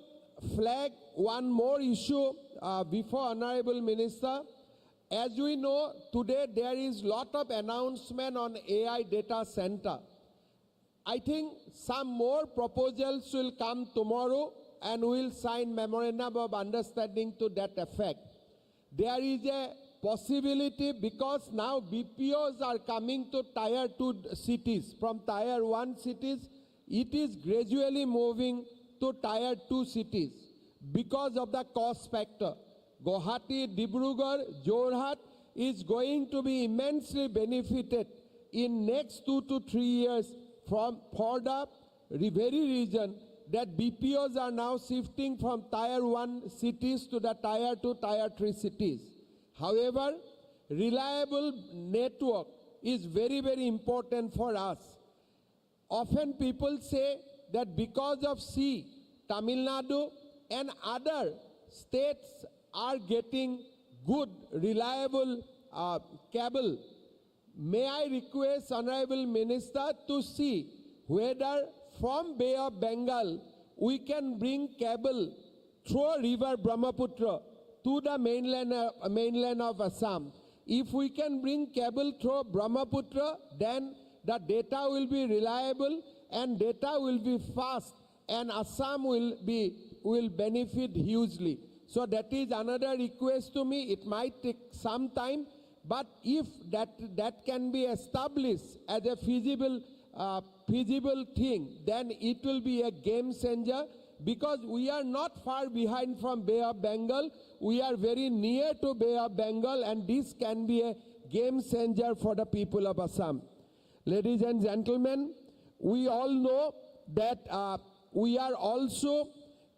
flag one more issue before Honorable Minister. As we know, today there is lot of announcement on AI data center. I think some more proposals will come tomorrow and we'll sign memorandum of understanding to that effect. There is a possibility, because now BPOs are coming to tier 2 cities. From tier 1 cities, it is gradually moving to tier 2 cities because of the cost factor. Guwahati, Dibrugarh, Jorhat is going to be immensely benefited in next 2 to 3 years for the very reason that BPOs are now shifting from tier 1 cities to the tier 2, tier 3 cities. However, reliable network is very, very important for us. Often people say that because of sea, Tamil Nadu and other states are getting good, reliable cable. May I request Honorable Minister to see whether from Bay of Bengal we can bring cable through river Brahmaputra to the mainland of Assam. If we can bring cable through Brahmaputra, then the data will be reliable and data will be fast, and Assam will benefit hugely. So that is another request to me. It might take some time, but if that can be established as a feasible thing, then it will be a game changer, because we are not far behind from Bay of Bengal. We are very near to Bay of Bengal, and this can be a game changer for the people of Assam. Ladies and gentlemen, we all know that we are also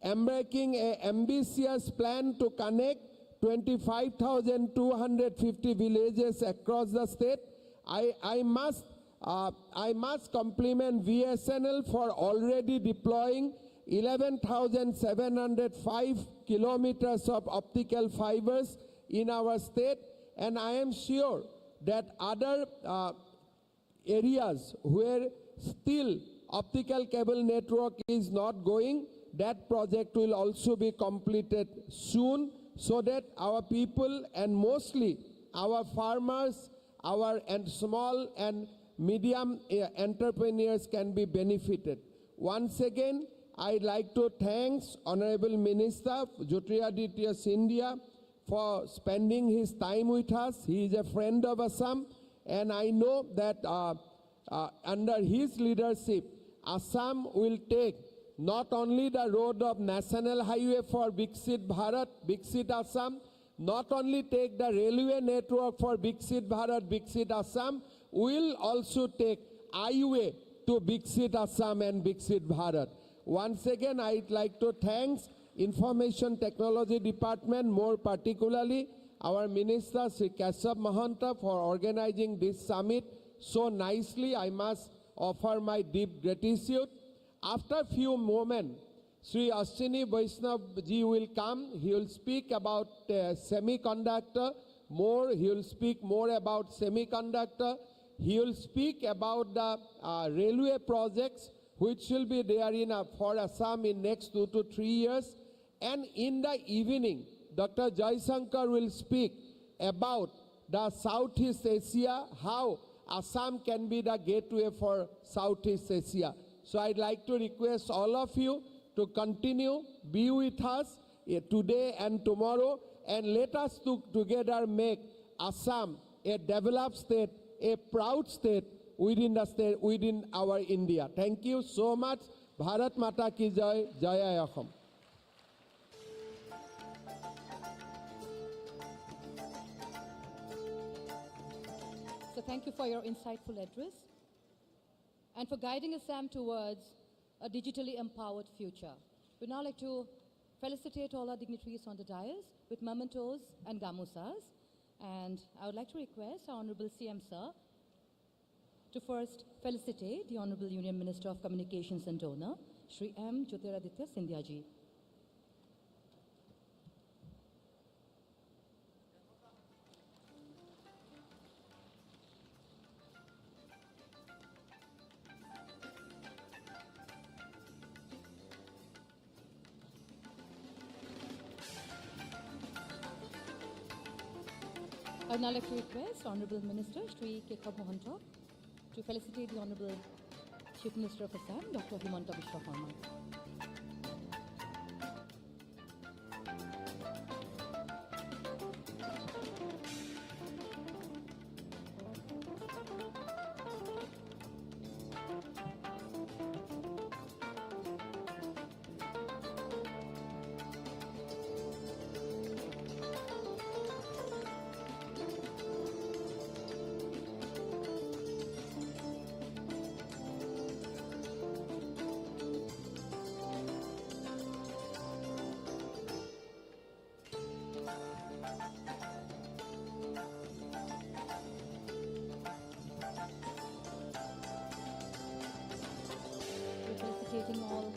embarking an ambitious plan to connect 25,250 villages across the state. I must compliment VSNL for already deploying 11,705 kilometers of optical fibers in our state, and I am sure that other areas where still optical cable network is not going, that project will also be completed soon, so that our people and mostly our farmers, our small and medium entrepreneurs can be benefited. Once again, I'd like to thank Honorable Minister Jyotiraditya Scindia for spending his time with us. He is a friend of Assam, and I know that under his leadership, Assam will take not only the road of National Highway for Viksit Bharat, Viksit Assam, not only take the railway network for Viksit Bharat, Viksit Assam, will also take highway to Viksit Assam and Viksit Bharat. Once again, I'd like to thank Information Technology Department, more particularly our Minister Sri Keshav Mahanta, for organizing this summit so nicely. I must offer my deep gratitude. After a few moments, Sri Ashwini Vaishnav ji will come. He will speak about semiconductor more. He will speak more about semiconductor. He will speak about the railway projects which will be there for Assam in next 2 to 3 years. And in the evening, Dr. Jaishankar will speak about the Southeast Asia, how Assam can be the gateway for Southeast Asia. So I'd like to request all of you to continue, be with us today and tomorrow, and let us together make Assam a developed state, a proud state within our India. Thank you so much. Bharat Mata ki jai, Jaya Assam. So thank you for your insightful address and for guiding Assam towards a digitally empowered future. We'd now like to felicitate all our dignitaries on the dais with mementos and gamusas. And I would like to request our Honorable CM Sir to first felicitate the Honorable Union Minister of Communications and Donor, Shri M. Jyotiraditya Scindia ji. I would now like to request Honorable Minister Shri Kekab Mohanta to felicitate the Honorable Chief Minister of Assam, Dr. Himanta Biswa Sarma. Felicitating all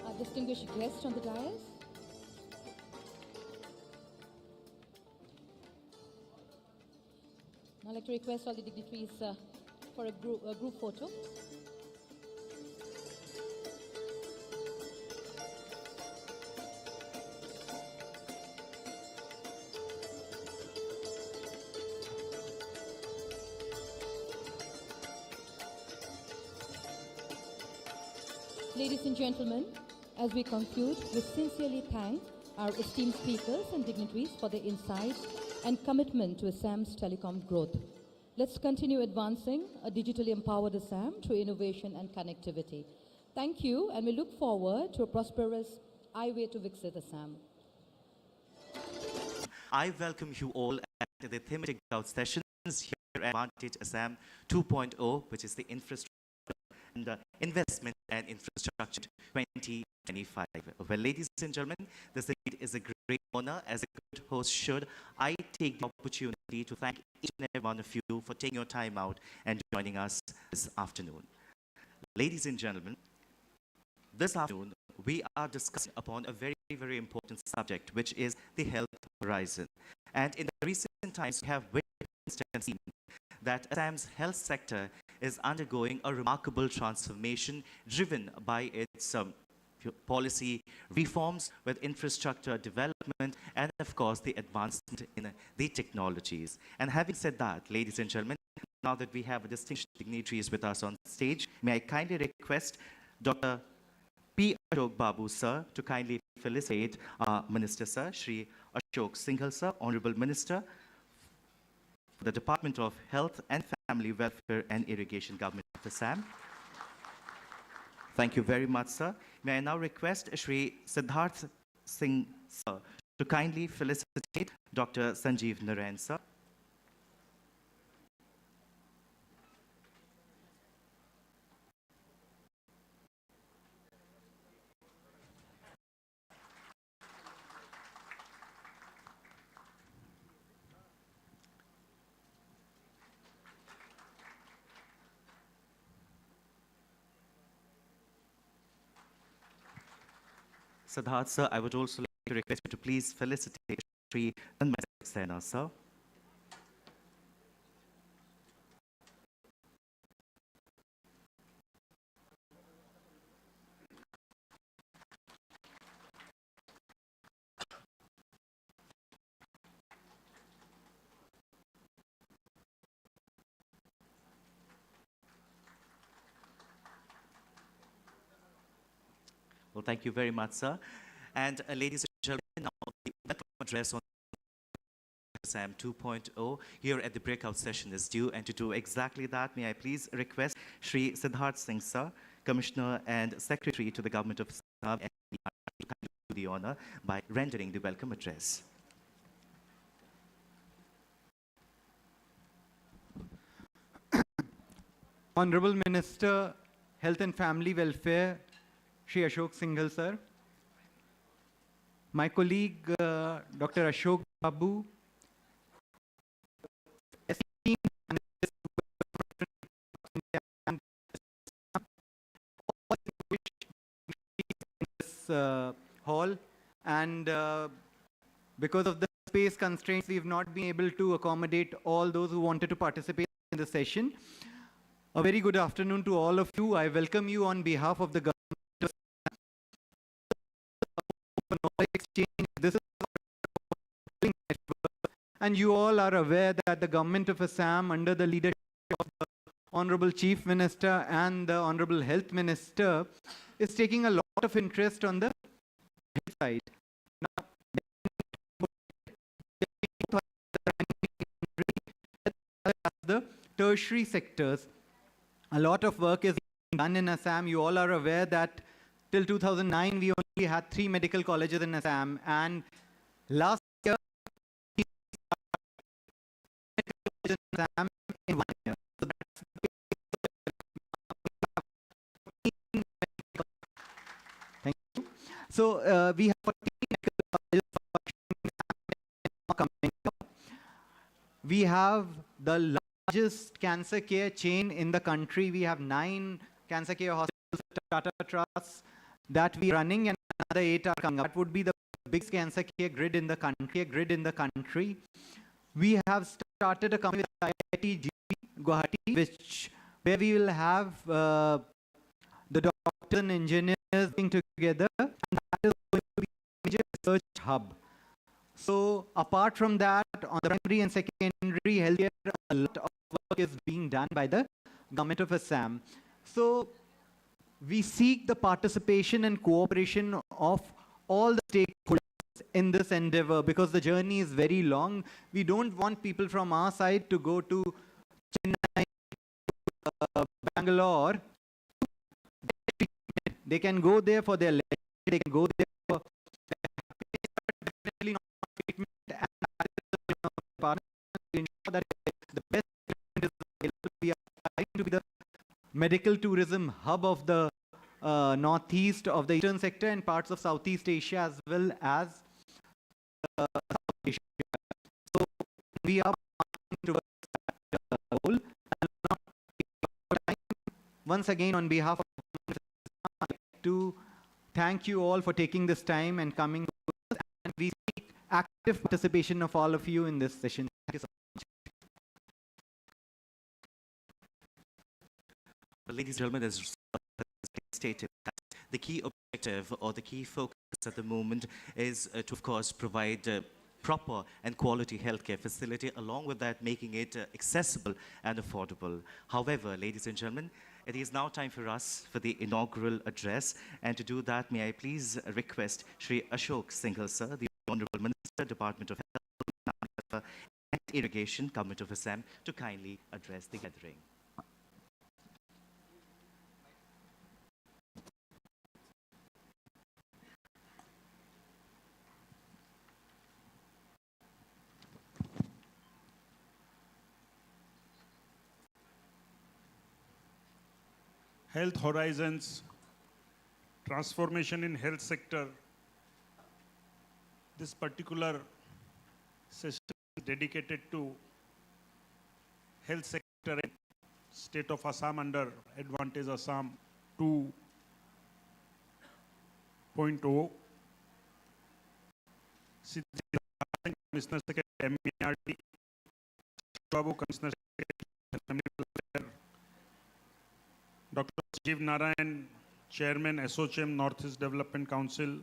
our distinguished guests on the dais. I'd like to request all the dignitaries for a group photo. Ladies and gentlemen, as we conclude, we sincerely thank our esteemed speakers and dignitaries for their insights and commitment to Assam's telecom growth. Let's continue advancing a digitally empowered Assam through innovation and connectivity. Thank you, and we look forward to a prosperous highway to Viksit Assam. I welcome you all at the thematic out sessions here at Advantage Assam 2.0, which is the infrastructure and investment and infrastructure 2025. Well, ladies and gentlemen, this is a great honor. As a good host should, I take the opportunity to thank each and every one of you for taking your time out and joining us this afternoon. Ladies and gentlemen, This afternoon, we are discussing upon a very, very important subject, which is the health horizon. And in the recent times, we have witnessed and seen that Assam's health sector is undergoing a remarkable transformation driven by its policy reforms with infrastructure development and, of course, the advancement in the technologies. And having said that, ladies and gentlemen, now that we have distinguished dignitaries with us on stage, may I kindly request Dr. P. Ashok Babu, sir, to kindly felicitate our Minister, sir, Shri Ashok Singhal, sir, Honorable Minister for the Department of Health and Family Welfare and Irrigation, Government of Assam. Thank you very much, sir. May I now request Shri Siddharth Singh, sir, to kindly felicitate Dr. Sanjeev Narayan, sir. Siddharth, sir, I would also like to request you to please felicitate Shri Tanmay Saxena, sir. Well, thank you very much, sir. And ladies and gentlemen, now the welcome address on Assam 2.0 here at the breakout session is due. And to do exactly that, may I please request Shri Siddharth Singh, sir, Commissioner and Secretary to the Government of Assam, and to do the honor by rendering the welcome address. Honorable Minister, Health and Family Welfare, Shri Ashok Singhal, sir. My colleague, Dr. Ashok Babu, esteemed hall, and because of the space constraints, we've not been able to accommodate all those who wanted to participate in the session. A very good afternoon to all of you. I welcome you on behalf of the government. This is and you all are aware that the government of Assam, under the leadership of the Honorable Chief Minister and the Honorable Health Minister, is taking a lot of interest on the health side. Now, the tertiary sectors, a lot of work is being done in Assam. You all are aware that till 2009, we only had 3 medical colleges in Assam, and last year, in Assam in 1 year. So thank you. So we have 14 medical colleges coming up. We have the largest cancer care chain in the country. We have 9 cancer care hospitals, Tata Trusts, that we are running, and another 8 are coming up. That would be the biggest cancer care grid in the country. We have started a company with IIT Guwahati, where we will have the doctors and engineers working together, and that is going to be a major research hub. So apart from that, on the primary and secondary healthcare, a lot of work is being done by the government of Assam. So we seek the participation and cooperation of all the stakeholders in this endeavor, because the journey is very long. We don't want people from our side to go to Chennai, Bangalore. They can go there for their leisure, they can go there for definitely not treatment, and to ensure that the best treatment is available. We are trying to be the medical tourism hub of the northeast of the eastern sector and parts of Southeast Asia as well as South Asia. So we are towards that goal. And once again, on behalf of I'd like to thank you all for taking this time and coming to us, and we seek active participation of all of you in this session. Thank you so much. Well, ladies and gentlemen, as stated, that the key objective or the key focus at the moment is to, of course, provide proper and quality healthcare facility, along with that making it accessible and affordable. However, ladies and gentlemen, it is now time for us for the inaugural address, and to do that, may I please request Shri Ashok Singhal sir, the Honorable Minister, Department of Health and Irrigation, Government of Assam, to kindly address the gathering. Health Horizons, transformation in health sector. This particular session is dedicated to health sector in state of Assam under Advantage Assam 2.0. Commissioner Secretary MERD, Babu Commissioner Secretary, Dr. Chief Narayan, Chairman, SOCHM, Northeast Development Council,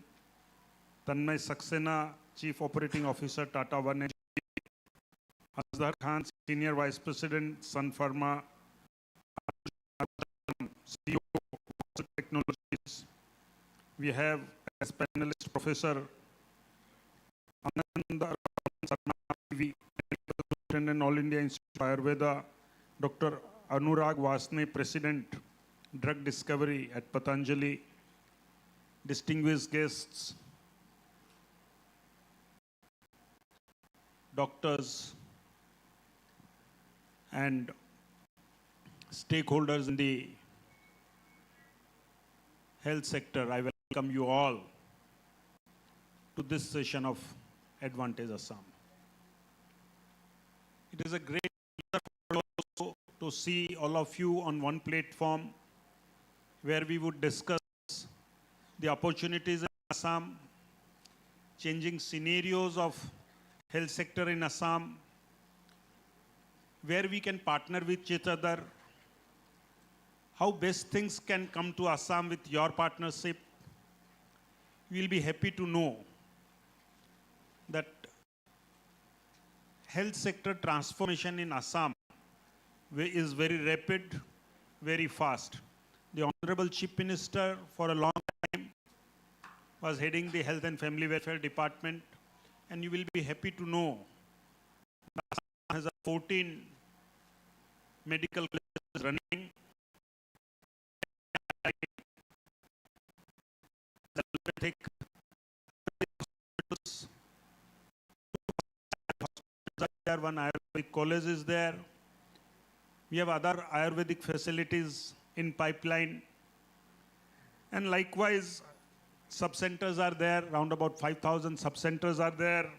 Tanmay Saxena, Chief Operating Officer, Tata One Energy, Azhar Khan, Senior Vice President, Sun Pharma, CEO, Technologies. We have as panelist Professor Ananda Lieutenant All India Institute of Ayurveda, Dr. Anurag Vasne, President, Drug Discovery at Patanjali, distinguished guests, doctors, and stakeholders in the health sector. I welcome you all to this session of Advantage Assam. It is a great pleasure also to see all of you on one platform where we would discuss the opportunities in Assam, changing scenarios of health sector in Assam, where we can partner with each other, how best things can come to Assam with your partnership. We will be happy to know that health sector transformation in Assam is very rapid, very fast. The Honorable Chief Minister for a long time was heading the Health and Family Welfare Department, and you will be happy to know that Assam has 14 medical colleges running. One Ayurvedic college is there. We have other Ayurvedic facilities in pipeline. And likewise, sub-centers are there. Around about 5,000 sub-centers are there.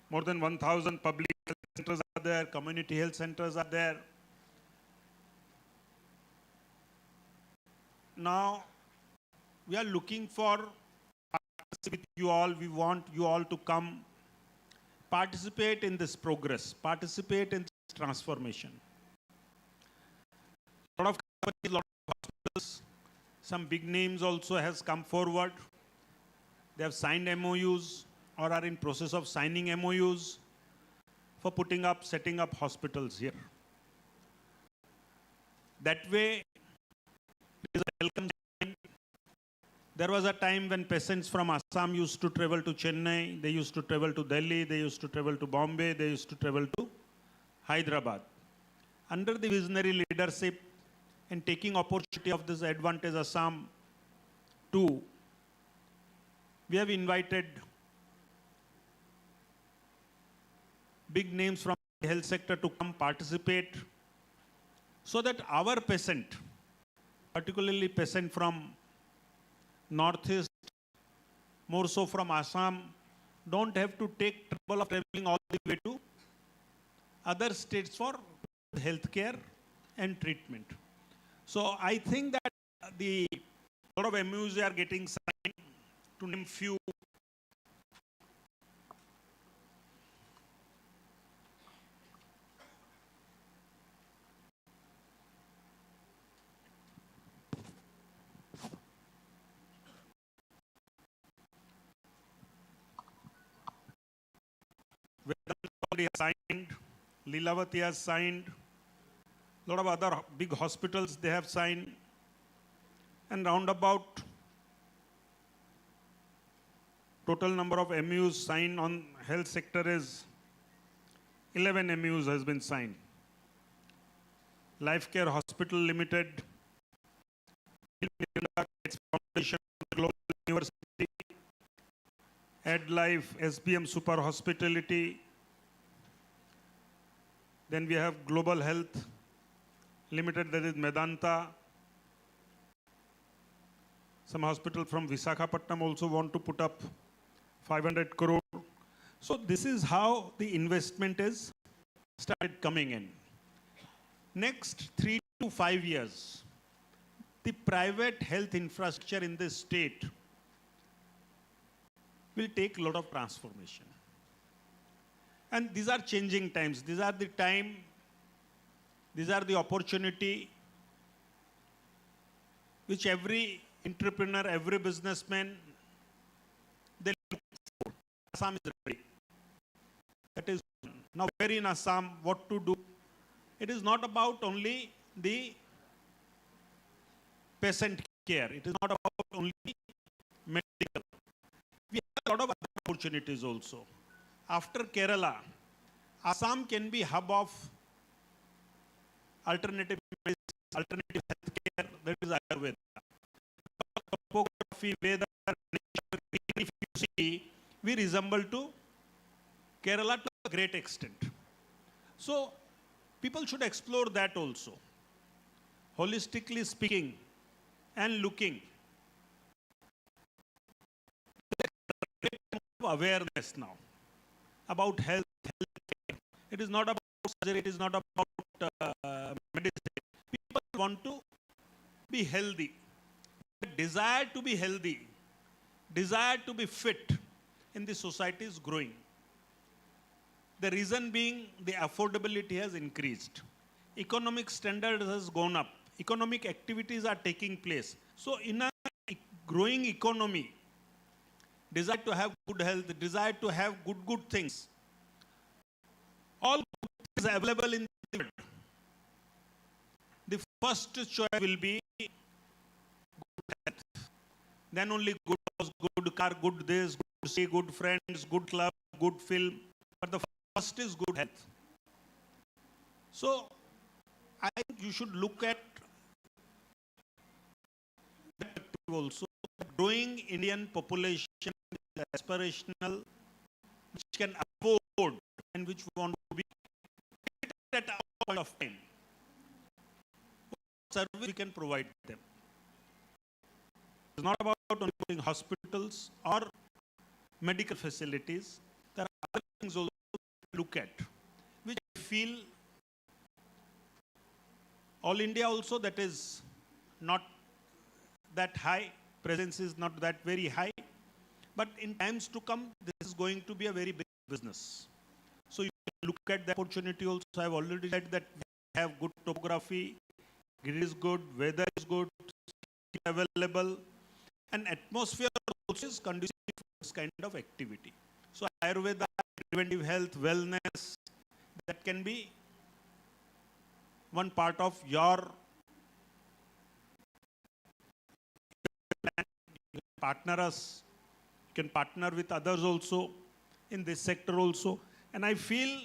More than 1,000 public health centers are there. Community health centers are there. Now, we are looking for partnership with you all. We want you all to come participate in this progress, participate in this transformation. A lot of companies, a lot of hospitals, some big names also has come forward. They have signed MOUs or are in process of signing MOUs for putting up, setting up hospitals here. That way, it is a welcome sign. There was a time when patients from Assam used to travel to Chennai, they used to travel to Delhi, they used to travel to Bombay, they used to travel to Hyderabad. Under the visionary leadership and taking opportunity of this Advantage Assam 2, we have invited big names from the health sector to come participate so that our patient, particularly patient from Northeast, more so from Assam, don't have to take trouble of traveling all the way to other states for healthcare and treatment. So I think that the A lot of MOUs are getting signed, to name few. Vedanta already has signed, Lilavati has signed, a lot of other big hospitals they have signed, and roundabout total number of MOUs signed on health sector is 11 MOUs has been signed. Life Care Hospital Limited, Foundation, Global University, EdLife, SBM Super Hospitality. Then we have Global Health Limited, that is Medanta. Some hospital from Visakhapatnam also want to put up 500 crore. So this is how the investment is started coming in. Next 3 to 5 years, the private health infrastructure in this state will take a lot of transformation. And these are changing times. These are the time, these are the opportunity which every entrepreneur, every businessman, they look for. Assam is ready. That is, now where in Assam, what to do? It is not about only the patient care. It is not about only medical. We have a lot of other opportunities also. After Kerala, Assam can be hub of alternative medicine, alternative healthcare, that is Ayurveda. Topography, weather, nature, if you see, we resemble to Kerala to a great extent. So, people should explore that also. Holistically speaking and looking. Awareness now about health, healthcare. It is not about surgery, it is not about medicine. People want to be healthy. The desire to be healthy, desire to be fit in the society is growing. The reason being the affordability has increased. Economic standards has gone up. Economic activities are taking place. So in a growing economy, desire to have good health, desire to have good things, all good things are available in the world. The first choice will be good health. Then only good house, good car, good this, good see, good friends, good club, good film. But the first is good health. So I think you should look at that also. Growing Indian population is aspirational, which can afford and which want to be at a point of time. What service we can provide them. It's not about only hospitals or medical facilities. There are other things also to look at, which I feel all India also that is not that high, presence is not that very high, but in times to come, this is going to be a very big business. So you can look at the opportunity also. I have already said that we have good topography, grid is good, weather is good, available, and atmosphere also is conducive for this kind of activity. So Ayurveda, preventive health, wellness, that can be one part of your plan. You can partner us, you can partner with others also in this sector also. And I feel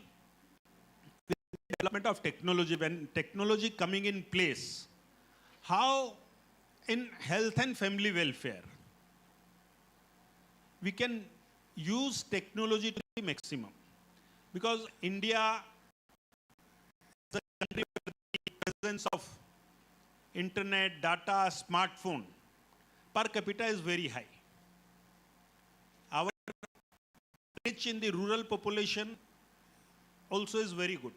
with the development of technology, when technology coming in place, how in health and family welfare, we can use technology to the maximum. Because India is a country with the presence of internet, data, smartphone, per capita is very high. Our reach in the rural population also is very good.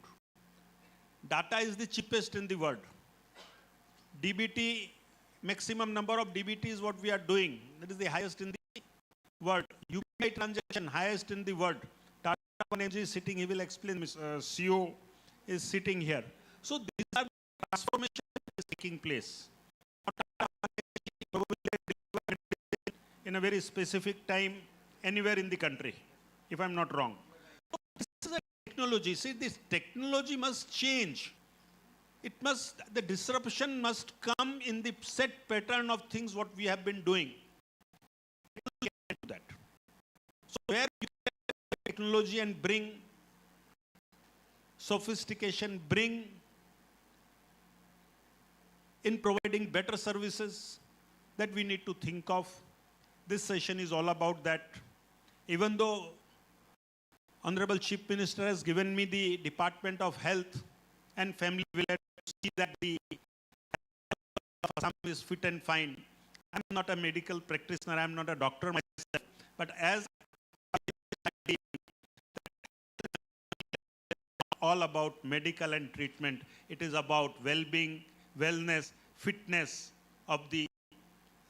Data is the cheapest in the world. DBT maximum number of DBTs what we are doing. That is the highest in the world. UPI transaction, highest in the world. Tata MG is sitting, he will explain, CEO is sitting here. So these are the transformation that is taking place. In a very specific time, anywhere in the country, if I'm not wrong. So this is a technology. See, this technology must change. It must, the disruption must come in the set pattern of things what we have been doing. That. So where you get technology and bring sophistication, bring in providing better services, that we need to think of. This session is all about that. Even though Honorable Chief Minister has given me the Department of Health and Family Welfare to see that the Assam is fit and fine. I'm not a medical practitioner, I'm not a doctor myself, but as all about medical and treatment, it is about well-being, wellness, fitness of the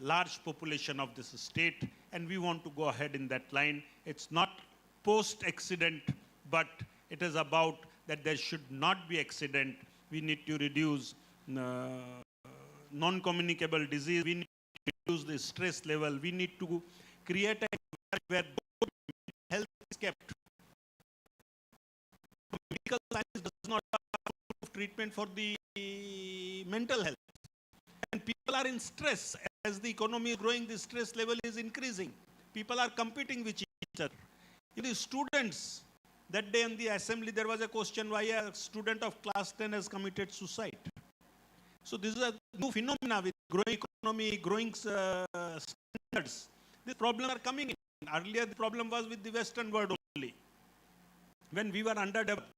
large population of this state, and we want to go ahead in that line. It's not post-accident, but it is about that there should not be accident. We need to reduce non-communicable disease. We need to reduce the stress level. We need to create a environment where health is kept. Medical science does not have treatment for the mental health. And people are in stress. As the economy is growing, the stress level is increasing. People are competing with each other. In the students, that day in the assembly, there was a question why a student of class 10 has committed suicide. So this is a new phenomena with growing economy, growing standards. These problems are coming in. Earlier, the problem was with the Western world only, when we were underdeveloped.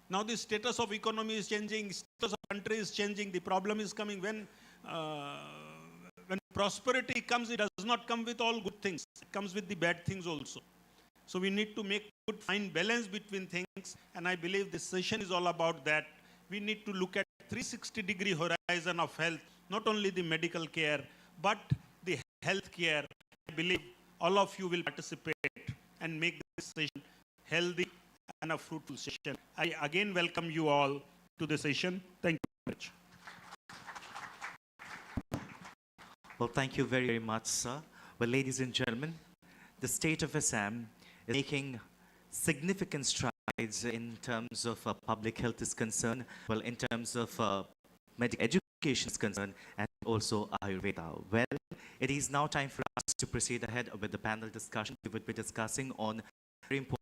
Now the status of economy is changing, status of country is changing. The problem is coming when prosperity comes, it does not come with all good things. It comes with the bad things also. So we need to make good, fine balance between things. And I believe this session is all about that. We need to look at 360-degree horizon of health, not only the medical care, but the health care. I believe all of you will participate and make this session healthy and a fruitful session. I again welcome you all to the session. Thank you very much. Well, thank you very, very much, sir. Well, ladies and gentlemen, the state of Assam is making significant strides in terms of public health is concerned, well, in terms of medical education is concerned, and also Ayurveda. Well, it is now time for us to proceed ahead with the panel discussion. We would be discussing on very important